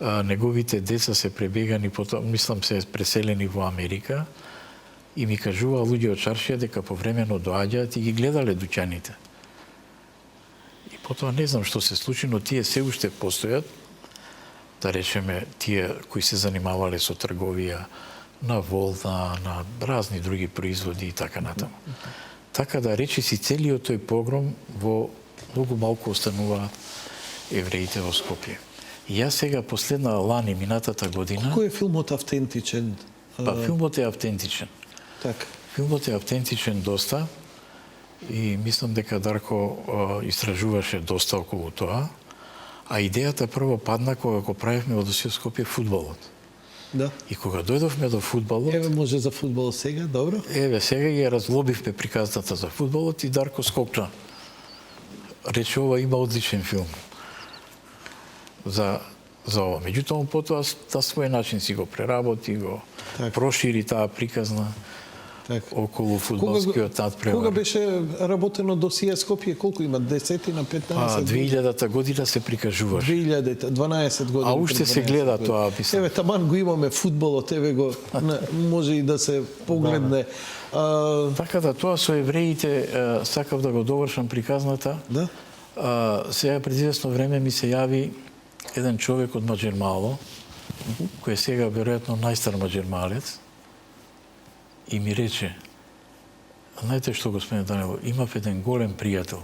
Speaker 2: неговите деца се пребегани, потоа, мислам, се преселени во Америка, и ми кажува луѓе од Чаршија дека повремено доаѓаат и ги гледале дуќаните. И потоа не знам што се случи, но тие се уште постојат, да речеме, тие кои се занимавале со трговија на волна, на разни други производи и така натаму. Така да речиси целиот тој погром во многу малку остануваат евреите во Скопје. И јас сега последна лани минатата година...
Speaker 1: Кој е филмот автентичен?
Speaker 2: Па филмот е автентичен.
Speaker 1: Така.
Speaker 2: Филмот е автентичен доста и мислам дека Дарко истражуваше доста околу тоа. А идејата прво падна кога го правевме од Осијо Скопје фудбалот.
Speaker 1: Да.
Speaker 2: И кога дојдовме до фудбалот...
Speaker 1: Еве може за фудбал сега, добро?
Speaker 2: Еве, сега ја разлобивме приказната за фудбалот и Дарко скокна. Рече, ова има одличен филм за ова. Меѓутоа, потоа на свој начин си го преработи, го прошири таа приказна околу фудбалскиот надпревар.
Speaker 1: Кога беше работено досија Скопје? Колку има? 10 на 15?
Speaker 2: 2000-та година се прикажуваше.
Speaker 1: 2000-та, 12 години.
Speaker 2: А уште се гледа тоа, мислам.
Speaker 1: Еве, таман го имаме фудбалот, еве го, може и да се погледне.
Speaker 2: Така да, тоа со евреите, сакав да го довршам приказната.
Speaker 1: Да.
Speaker 2: Сега пред известно време ми се јави еден човек од Маџермало, кој е сега веројатно најстар маџермалец, и ми рече, знаете што, господин Данило, имав еден голем пријател,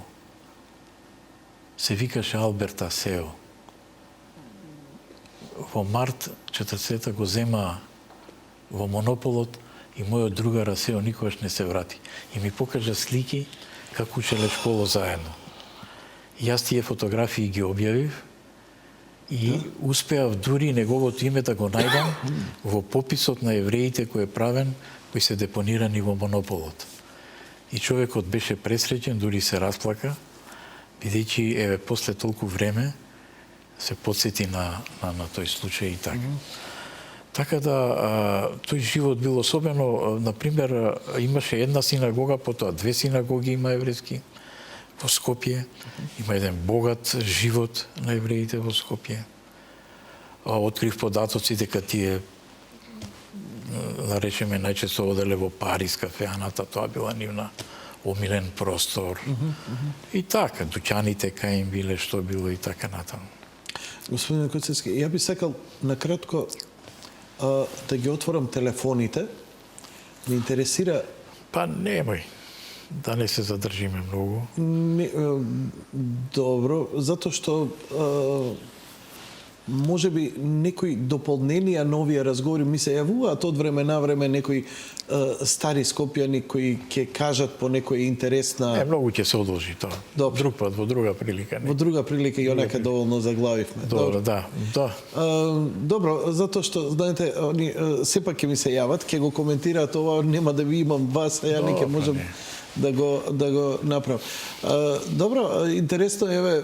Speaker 2: се викаше Алберт Асео. Во март 40-та го зема во монополот и мојот другар Асео никогаш не се врати. И ми покажа слики како учеле школо заедно. И јас тие фотографии ги објавив и успеав дури неговото име да го најдам во пописот на евреите кој е правен, кои се депонирани во монополот. И човекот беше пресреќен, дури се расплака, бидејќи еве после толку време се потсети на тој случај и така. Така да тој живот бил особено, например, имаше една синагога, потоа две синагоги има еврејски во Скопје. Има еден богат живот на евреите во Скопје. Открив податоци дека тие, да речеме, најчесто оделе во Париз, кафеаната, тоа била нивна омилен простор. И така, дуќаните кај им биле, што било и така натаму.
Speaker 1: Господин Коцевски, ја би сакал накратко да ги отворам телефоните. Ме интересира...
Speaker 2: Па немој, да не се задржиме многу.
Speaker 1: Добро, затоа што може би некои дополненија новија разговори ми се јавуваат од време на време, некои стари скопјани кои ќе кажат по некоја интересна...
Speaker 2: Многу ќе се одложи тоа. Друг пат, во друга прилика.
Speaker 1: Во друга прилика и онака доволно заглавивме.
Speaker 2: Добро, да.
Speaker 1: Добро, затоа што, знаете, они сепак ќе ми се јават, ќе го коментираат ова, нема да ви имам вас, а ја не ќе можам да го направам. Добро, интересно, еве,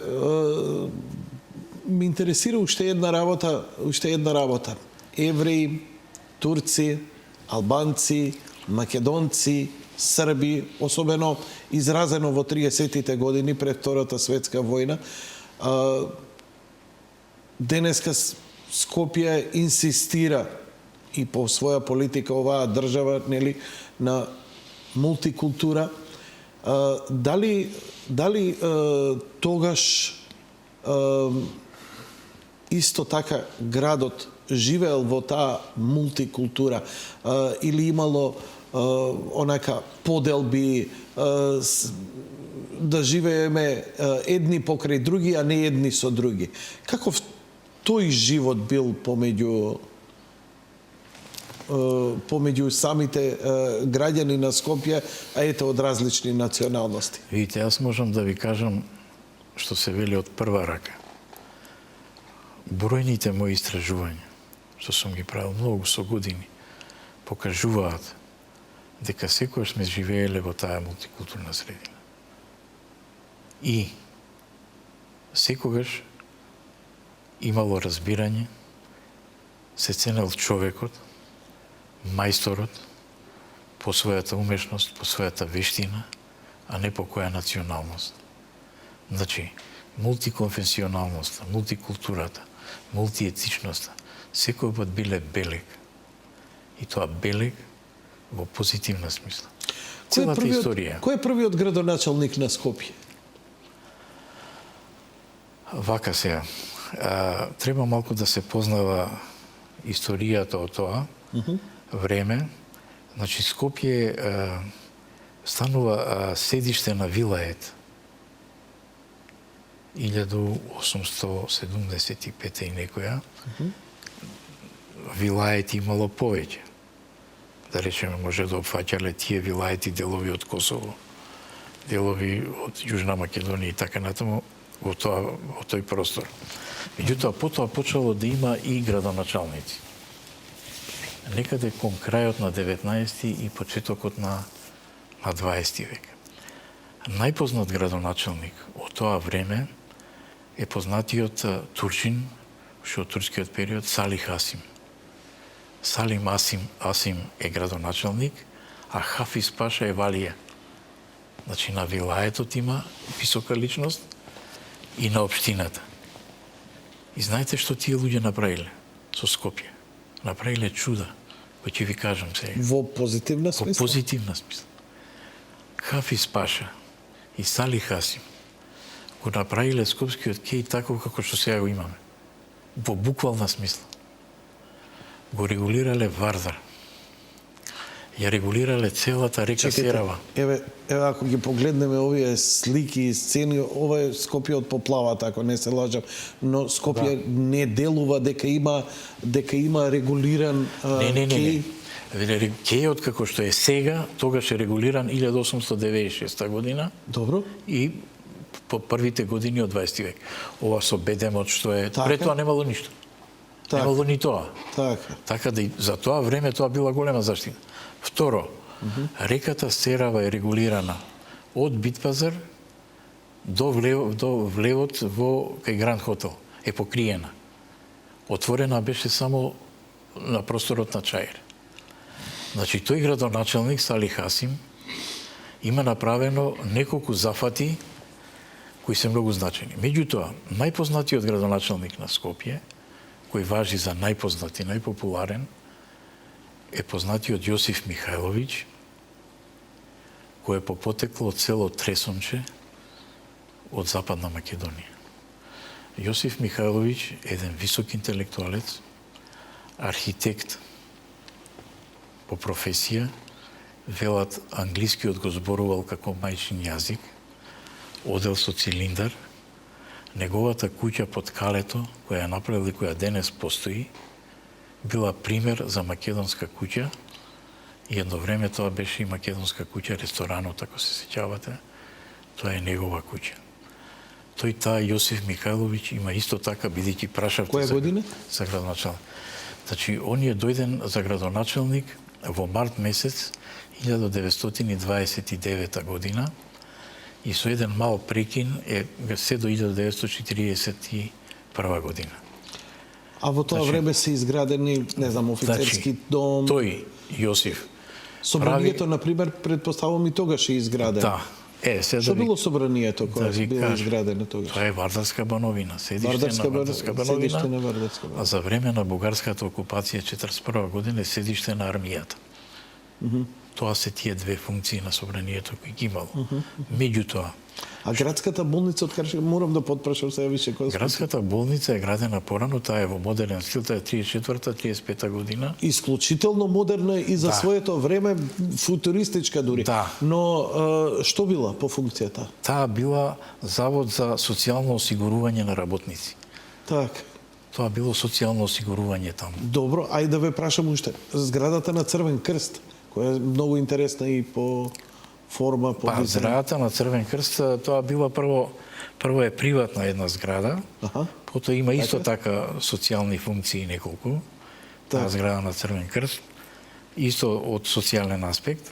Speaker 1: ме интересира уште една работа. Евреи, турци, албанци, македонци, срби, особено изразено во 30-тите години пред Втората светска војна. Денеска Скопје инсистира и по своја политика оваа држава, нели, на мултикултура. Дали тогаш исто така градот живеел во таа мултикултура или имало онака поделби да живееме едни покрај други, а не едни со други. Каков тој живот бил помеѓу самите граѓани на Скопје, а ете од различни националности?
Speaker 2: Видите, јас можам да ви кажам што се вели од прва рака. Бројните мои истражувања, што сум ги правил многу со години, покажуваат дека секогаш сме живееле во таа мултикултурна средина. И секогаш имало разбирање, се ценел човекот, мајсторот, по својата умешност, по својата вештина, а не по која националност. Значи, мултиконфесионалноста, мултикултурата, мултиетичноста, секој пат биле белег. И тоа белег во позитивна смисла. Целата историја.
Speaker 1: Кој е првиот градоначалник на Скопје?
Speaker 2: Вака сега. Треба малку да се познава историјата од тоа време. Значи, Скопје станува седиште на вилает 1875 и некоја. Вилает имало повеќе. Да речеме, може да опфаќале тие вилаети делови од Косово, делови од Јужна Македонија и така натаму во тој простор. Меѓутоа, потоа почело да има и градоначалници. Некаде кон крајот на 19 и почетокот на 20 век. Најпознат градоначалник од тоа време е познатиот турчин, што од турскиот период, Салих Асим. Салим Асим е градоначалник, а Хафиз Паша е валија. Значи, на вилаетот има висока личност и на општината. И знаете што тие луѓе направиле со Скопје? Направиле чуда, кои ќе ви кажам сега.
Speaker 1: Во позитивна смисла?
Speaker 2: Во позитивна смисла. Хафиз Паша и Салих Асим го направиле Скопскиот кеј тако како што сега го имаме. Во буквална смисла. Го регулирале Вардар. Ја регулирале целата река Серава.
Speaker 1: Еве, ако ги погледнеме овие слики и сцени, ова е Скопје од поплавата, ако не се лажам, но Скопје не делува дека има регулиран кеј.
Speaker 2: Кејот како што е сега, тогаш е регулиран 1896 година.
Speaker 1: Добро.
Speaker 2: И по првите години од 20 век. Ова со бедемот што е, пред тоа немало ништо. Немало ни тоа. Така да и за тоа време тоа била голема заштина. Второ, реката Серава е регулирана од Битпазар до влевот во кај Гранд Хотел. Е покриена. Отворена беше само на просторот на Чаир. Значи, тој градоначалник Салих Асим има направено неколку зафати кои се многу значени. Меѓутоа, најпознатиот градоначалник на Скопје, кој важи за најпознат и најпопуларен, е познатиот Јосиф Михајловиќ, кој е по потекло од село Тресонче од Западна Македонија. Јосиф Михајловиќ е еден висок интелектуалец, архитект по професија, велат англискиот го зборувал како мајчин јазик, одел со цилиндар. Неговата куќа под Калето, која ја направил и која денес постои, била пример за македонска куќа и едно време тоа беше и македонска куќа, ресторанот, ако се сеќавате, тоа е негова куќа. Тој таа Јосиф Михајловиќ има исто така, бидејќи прашавте
Speaker 1: која година?
Speaker 2: За градоначалник. Значи, он е дојден за градоначалник во март месец 1929 година и со еден мал прекин е се до 1941 година.
Speaker 1: А во тоа време се изградени, не знам, офицерски дом.
Speaker 2: Тој Јосиф
Speaker 1: Собранието, например, предпоставувам и тогаш е изградено.
Speaker 2: Да.
Speaker 1: Што било собранието кое било изградено тогаш?
Speaker 2: Тоа е Вардарска бановина, седиште на Вардарска бановина, а за време на бугарската окупација 1941 година е седиште на армијата. Тоа се тие две функции на собранието кои ги имало. Меѓутоа,
Speaker 1: а градската болница, откаде морам да потпрашам сега више кој?
Speaker 2: Градската болница е градена порано, таа е во модерен стил, таа е 34-35 година.
Speaker 1: Исклучително модерна и за своето време футуристичка дури.
Speaker 2: Да.
Speaker 1: Но што била по функцијата?
Speaker 2: Таа била завод за социјално осигурување на работници.
Speaker 1: Така.
Speaker 2: Тоа било социјално осигурување таму.
Speaker 1: Добро, ајде да ве прашам уште. Зградата на Црвен крст, која е многу интересна и по форма, по дизајн.
Speaker 2: Зградата на Црвен крст, тоа била прво е приватна една зграда, потоа има исто така социјални функции неколку. Таа зграда на Црвен крст, исто од социјален аспект.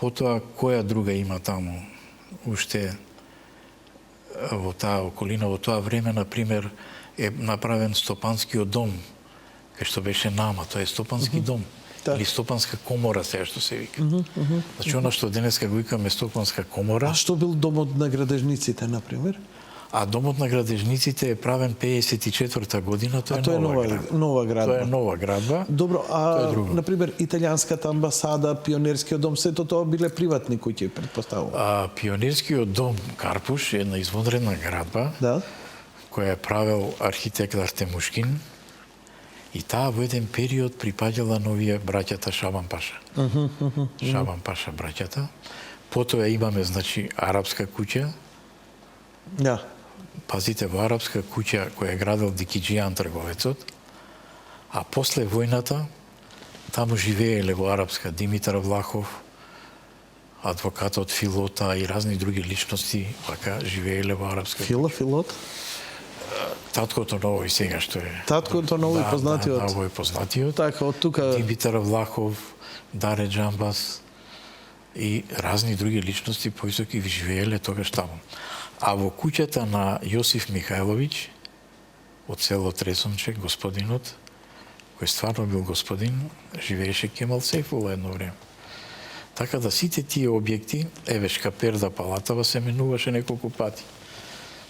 Speaker 2: Потоа, која друга има таму уште во таа околина, во тоа време, например, е направен Стопанскиот дом, кај што беше нама, тоа е Стопански дом, или Стопанска комора, сега што се вика. Значи, она што денеска го викаме Стопанска комора.
Speaker 1: А што бил домот на градежниците, например?
Speaker 2: А домот на градежниците е правен 54-та година, тоа е
Speaker 1: нова градба.
Speaker 2: Тоа е нова градба.
Speaker 1: Добро, например, италијанската амбасада, Пионерскиот дом, сето тоа биле приватни куќи, претпоставувам.
Speaker 2: Пионерскиот дом Карпуш е една извонредна градба, која е правел архитект Артемушкин, и таа во еден период припаѓала на овие браќата Шабан Паша. Шабан Паша браќата. Потоа имаме, значи, арапска куќа. Пазите, во арапска куќа која е градел Дикиџијан трговецот, а после војната таму живееле во арапска Димитар Влахов, адвокатот Филота и разни други личности, вака живееле во арапска.
Speaker 1: Филот?
Speaker 2: Таткото на овој сега што е.
Speaker 1: Таткото на овој познатиот.
Speaker 2: Да, овој познатиот.
Speaker 1: Така, од тука
Speaker 2: Димитар Влахов, Даре Джамбас и разни други личности поистоки живееле тогаш таму. А во куќата на Јосиф Михајловиќ, од село Тресунче, господинот, кој стварно бил господин, живееше Кемал Сейфула едно време. Така да сите тие објекти, еве Шкаперда Палатава се менуваше неколку пати.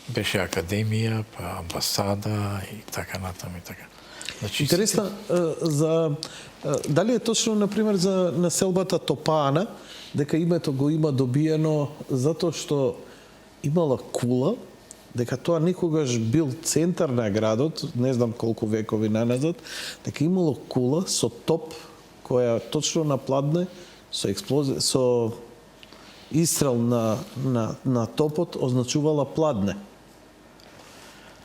Speaker 2: Беше академија, па амбасада и така натаму и така. Значи,
Speaker 1: интересно, дали е точно, например, за населбата Топана, дека името го има добиено затоа што имала кула, дека тоа никогаш бил центар на градот, не знам колку векови наназад, дека имало кула со топ која точно напладне со експлозија, со истрел на топот означувала пладне.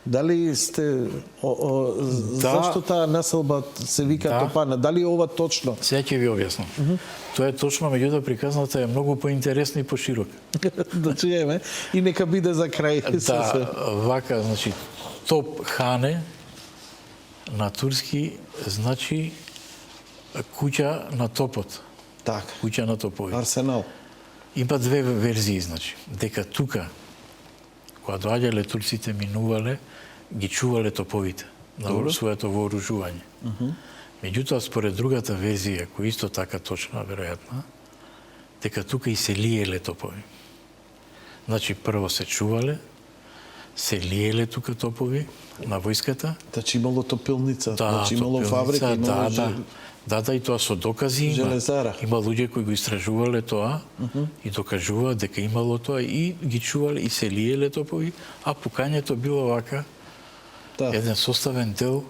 Speaker 1: Дали сте зашто таа населба се вика Топана? Дали ова точно?
Speaker 2: Сега ќе ви објаснам. Тоа е точно, меѓутоа приказната е многу поинтересна и поширока.
Speaker 1: Да чуеме и нека биде за крај.
Speaker 2: Да, вака, значи Топ Хане на турски значи куќа на топот.
Speaker 1: Така.
Speaker 2: Куќа на топови.
Speaker 1: Арсенал.
Speaker 2: Има две верзии, значи. Дека тука, кога доаѓале турците, минувале, ги чувале топовите на своето вооружување. Меѓутоа, според другата верзија, која исто така точна, веројатна, дека тука и се лиеле топови. Значи, прво се чувале, се лиеле тука топови на војската.
Speaker 1: Значи имало топилница, значи имало фабрика,
Speaker 2: Да, и тоа со докази има.
Speaker 1: Железара.
Speaker 2: Има луѓе кои го истражувале тоа и докажуваат дека имало тоа и ги чувале и се лиеле топови, а пукањето било вака еден составен дел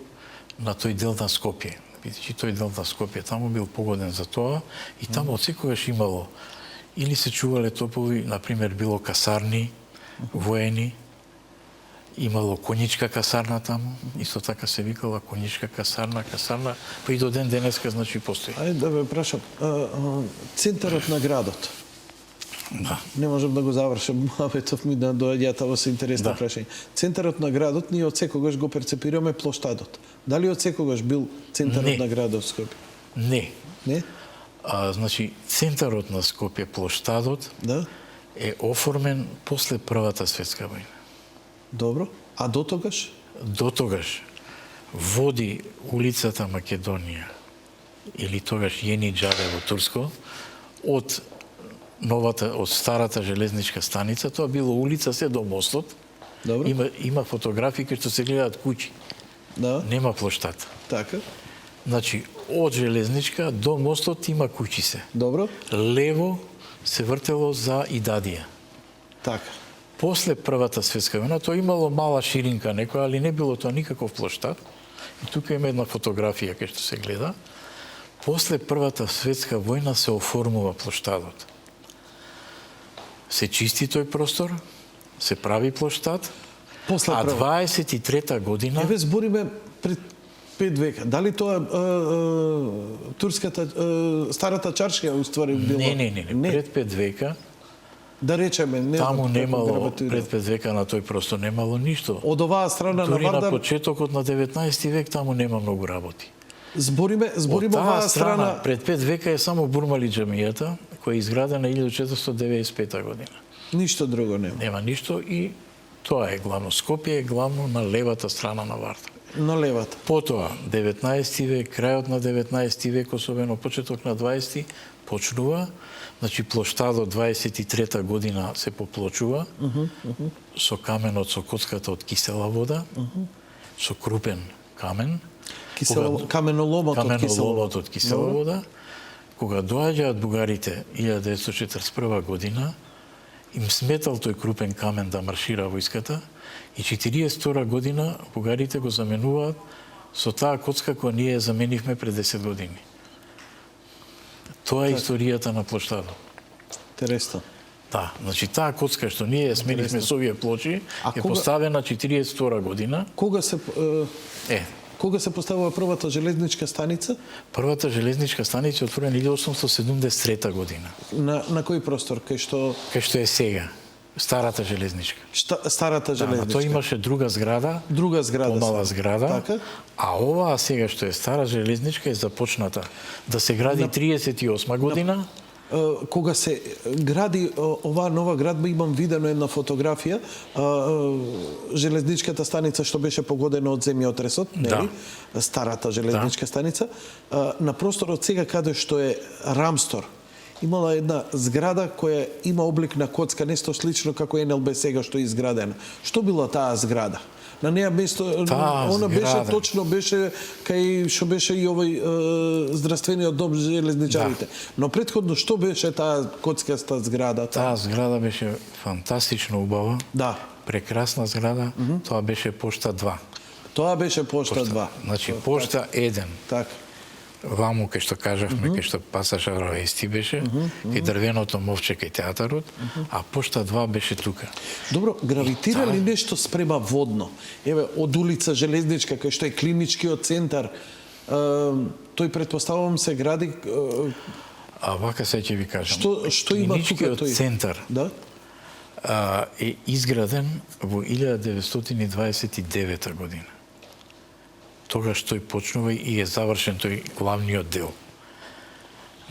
Speaker 2: на тој дел на Скопје. Бидејќи тој дел на Скопје таму бил погоден за тоа и таму отсекогаш имало или се чувале топови, например било касарни, воени, имало коничка касарна таму, исто така се викала коничка касарна, па и до ден денеска значи постои.
Speaker 1: Ајде да ве прашам, центарот на градот.
Speaker 2: Да.
Speaker 1: Не можам да го завршам, муабетов ми да доаѓаат во се интересни прашања. Центарот на градот ние од секогаш го перцепираме плоштадот. Дали од секогаш бил центарот на градот Скопје?
Speaker 2: Не.
Speaker 1: Не?
Speaker 2: Значи центарот на Скопје, плоштадот, е оформен после Првата светска војна.
Speaker 1: Добро. А до тогаш?
Speaker 2: До тогаш води улицата Македонија или тогаш Јени Џаде во Турско од старата железничка станица, тоа било улица се до мостот.
Speaker 1: Добро.
Speaker 2: Има фотографии кај што се гледаат куќи. Нема плоштад.
Speaker 1: Така.
Speaker 2: Значи од железничка до мостот има куќи се.
Speaker 1: Добро.
Speaker 2: Лево се вртело за Идадија.
Speaker 1: Така.
Speaker 2: После Првата светска војна тоа имало мала ширинка некоја, али не било тоа никаков плоштад. И тука има една фотографија кај што се гледа. После Првата светска војна се оформува плоштадот. Се чисти тој простор, се прави плоштад
Speaker 1: После
Speaker 2: А
Speaker 1: прва.
Speaker 2: 23-та година...
Speaker 1: Еве збориме пред 5 века. Дали тоа турската старата чаршија уствари била?
Speaker 2: Не. Пред 5 века
Speaker 1: да речеме, не
Speaker 2: таму
Speaker 1: знам
Speaker 2: немало, пред 5 века на тој простор немало ништо.
Speaker 1: Од оваа страна
Speaker 2: Дури
Speaker 1: на Вардар...
Speaker 2: на почетокот на 19 век таму нема многу работи.
Speaker 1: Збориме оваа страна...
Speaker 2: Пред 5 века е само Бурмали џамијата, која е изградена 1495 година.
Speaker 1: Ништо друго нема.
Speaker 2: Нема ништо и тоа е главно. Скопје е главно на левата страна на Вардар.
Speaker 1: На левата.
Speaker 2: Потоа, 19 век, крајот на 19 век, особено почеток на 20 почнува, значи плоштадот 23-та година се поплочува со каменот, со коцката од кисела вода, со крупен камен, каменоломот од кисела вода. Кога доаѓаат бугарите 1941 година, им сметал тој крупен камен да маршира војската и 42 година бугарите го заменуваат со таа коцка која ние заменивме пред 10 години. Тоа е историјата на плоштадот.
Speaker 1: Интересно.
Speaker 2: Да, значи таа коцка што ние ја сменивме со овие плочи е поставена 42 година.
Speaker 1: Кога се поставува првата железничка станица?
Speaker 2: Првата железничка станица е отворена 1873 година.
Speaker 1: На кој простор? Кај што
Speaker 2: е сега. Старата железничка.
Speaker 1: Старата железничка.
Speaker 2: Да, тоа имаше друга зграда. Помала зграда.
Speaker 1: Така?
Speaker 2: А оваа сега што е стара железничка е започната да се гради 38 година.
Speaker 1: Кога се гради оваа нова градба, имам видено една фотографија, железничката станица што беше погодена од земјотресот, нели? Старата железничка станица. На просторот сега каде што е Рамстор, имала една зграда која има облик на коцка, нешто слично како НЛБ сега што е изградена. Што била таа зграда? На неја место, она беше точно, беше кај што беше и овој здравствениот дом железничарите. Но претходно што беше таа коцкаста зграда?
Speaker 2: Таа зграда беше фантастично убава.
Speaker 1: Да.
Speaker 2: Прекрасна зграда. Тоа беше пошта 2.
Speaker 1: Тоа беше пошта 2.
Speaker 2: Значи пошта 1.
Speaker 1: Така.
Speaker 2: Ваму кај што кажавме, кај што пасаша Равести беше, кај дрвеното мовче кај театарот, а пошта 2 беше тука.
Speaker 1: Добро, гравитира ли нешто спрема водно? Еве, од улица Железничка, кај што е клиничкиот центар, тој предпоставувам се гради...
Speaker 2: А вака се ќе ви кажам.
Speaker 1: Што има тука тој?
Speaker 2: Клиничкиот центар е изграден во 1929 година. Тогаш тој почнува и е завршен тој главниот дел.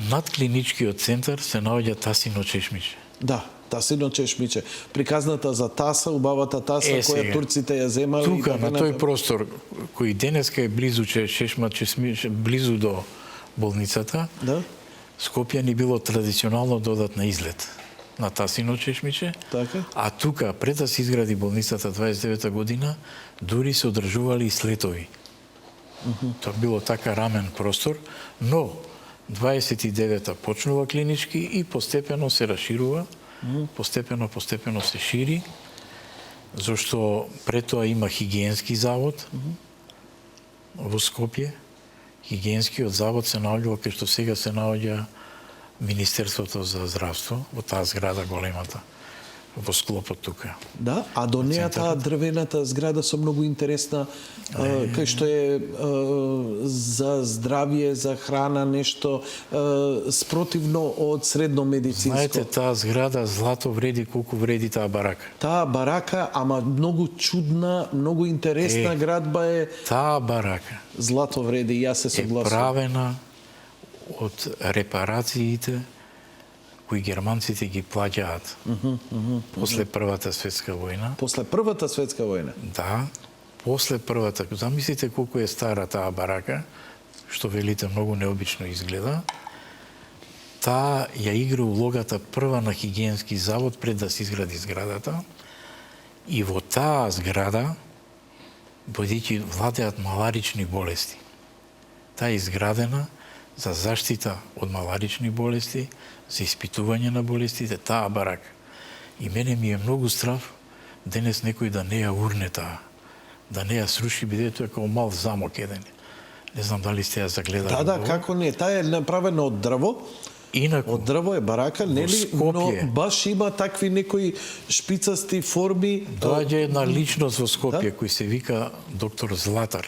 Speaker 2: Над клиничкиот центар се наоѓа Тасино чешмиче.
Speaker 1: Да, Тасино чешмиче. Приказната за Таса, убавата Таса, која турците ја земали.
Speaker 2: Тука, на тој простор, кој денеска е близу чешмиче, близу до болницата, Скопје ни било традиционално додат на излет на Тасино чешмиче, а тука, пред да се изгради болницата 29 година, дури се одржували и слетови. Тоа било така рамен простор, но 29-та почнува клинички и постепено се расширува, постепено се шири, зашто пред тоа има хигиенски завод во Скопје. Хигиенскиот завод се наоѓа кај што сега се наоѓа Министерството за здравство, во таа зграда големата, во склопот тука.
Speaker 1: Да, а до неа таа дрвената зграда со многу интересна, кај што е за здравје, за храна, нешто спротивно од средно медицинско.
Speaker 2: Знаете, таа зграда злато вреди колку вреди таа барака.
Speaker 1: Таа барака, ама многу чудна, многу интересна градба е.
Speaker 2: Таа барака
Speaker 1: злато вреди, јас се согласувам.
Speaker 2: Е правена од репарациите кои германците ги плаќаат после Првата светска војна.
Speaker 1: После Првата светска војна?
Speaker 2: Да, после Првата. Замислите колку е стара таа барака, што велите многу необично изгледа. Таа ја игра улогата прва на хигиенски завод пред да се изгради зградата. И во таа зграда, бидејќи владеат маларични болести, таа е изградена за заштита од маларични болести, за испитување на болестите, таа барака. И мене ми е многу страв денес некој да не ја урне таа, да не ја сруши, бидејќи тоа е како мал замок еден. Не знам дали сте ја загледали.
Speaker 1: Да, како не. Таа е направена од дрво,
Speaker 2: Инаку,
Speaker 1: од дрво е барака, нели? Но
Speaker 2: Скопје.
Speaker 1: баш има такви некои шпицасти форми.
Speaker 2: доаѓа една личност во Скопје кој се вика доктор Златар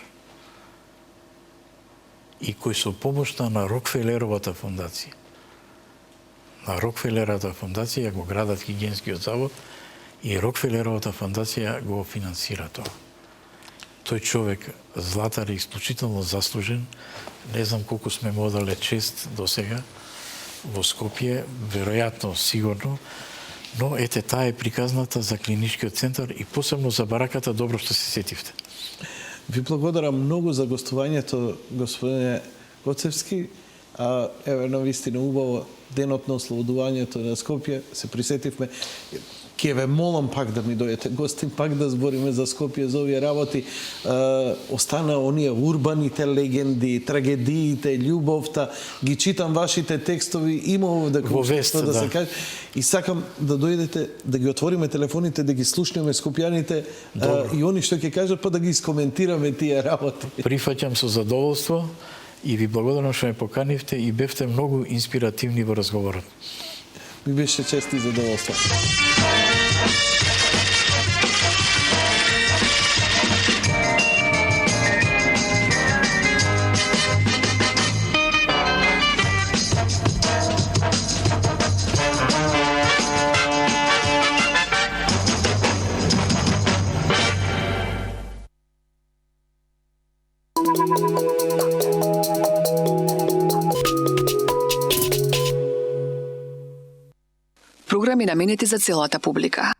Speaker 2: и кој со помошта на Рокфелеровата фондација. На Рокфелеровата фондација го градат хигиенскиот завод и Рокфелеровата фондација го финансира тоа. Тој човек, Златар, е исклучително заслужен. Не знам колку сме му одале чест до сега во Скопје, веројатно, сигурно, но ете таа е приказната за клиничкиот центар и посебно за бараката, добро што се сетивте.
Speaker 1: Ви благодарам многу за гостувањето, господине Гоцевски. Еве, навистина убаво, денот на ослободувањето на Скопје, се присетивме. Ке ве молам пак да ми дојдете гости, пак да збориме за Скопје, за овие работи. Остана оние урбаните легенди, трагедиите, љубовта, ги читам вашите текстови, има овде
Speaker 2: Во вест,
Speaker 1: да се каже. И сакам да дојдете, да ги отвориме телефоните, да ги слушнеме скопјаните и они што ќе кажат, па да ги искоментираме тие работи.
Speaker 2: Прифаќам со задоволство и ви благодарам што ме поканивте и бевте многу инспиративни во разговорот.
Speaker 1: Ми беше чест и задоволство.
Speaker 3: Програми наменети за целата публика.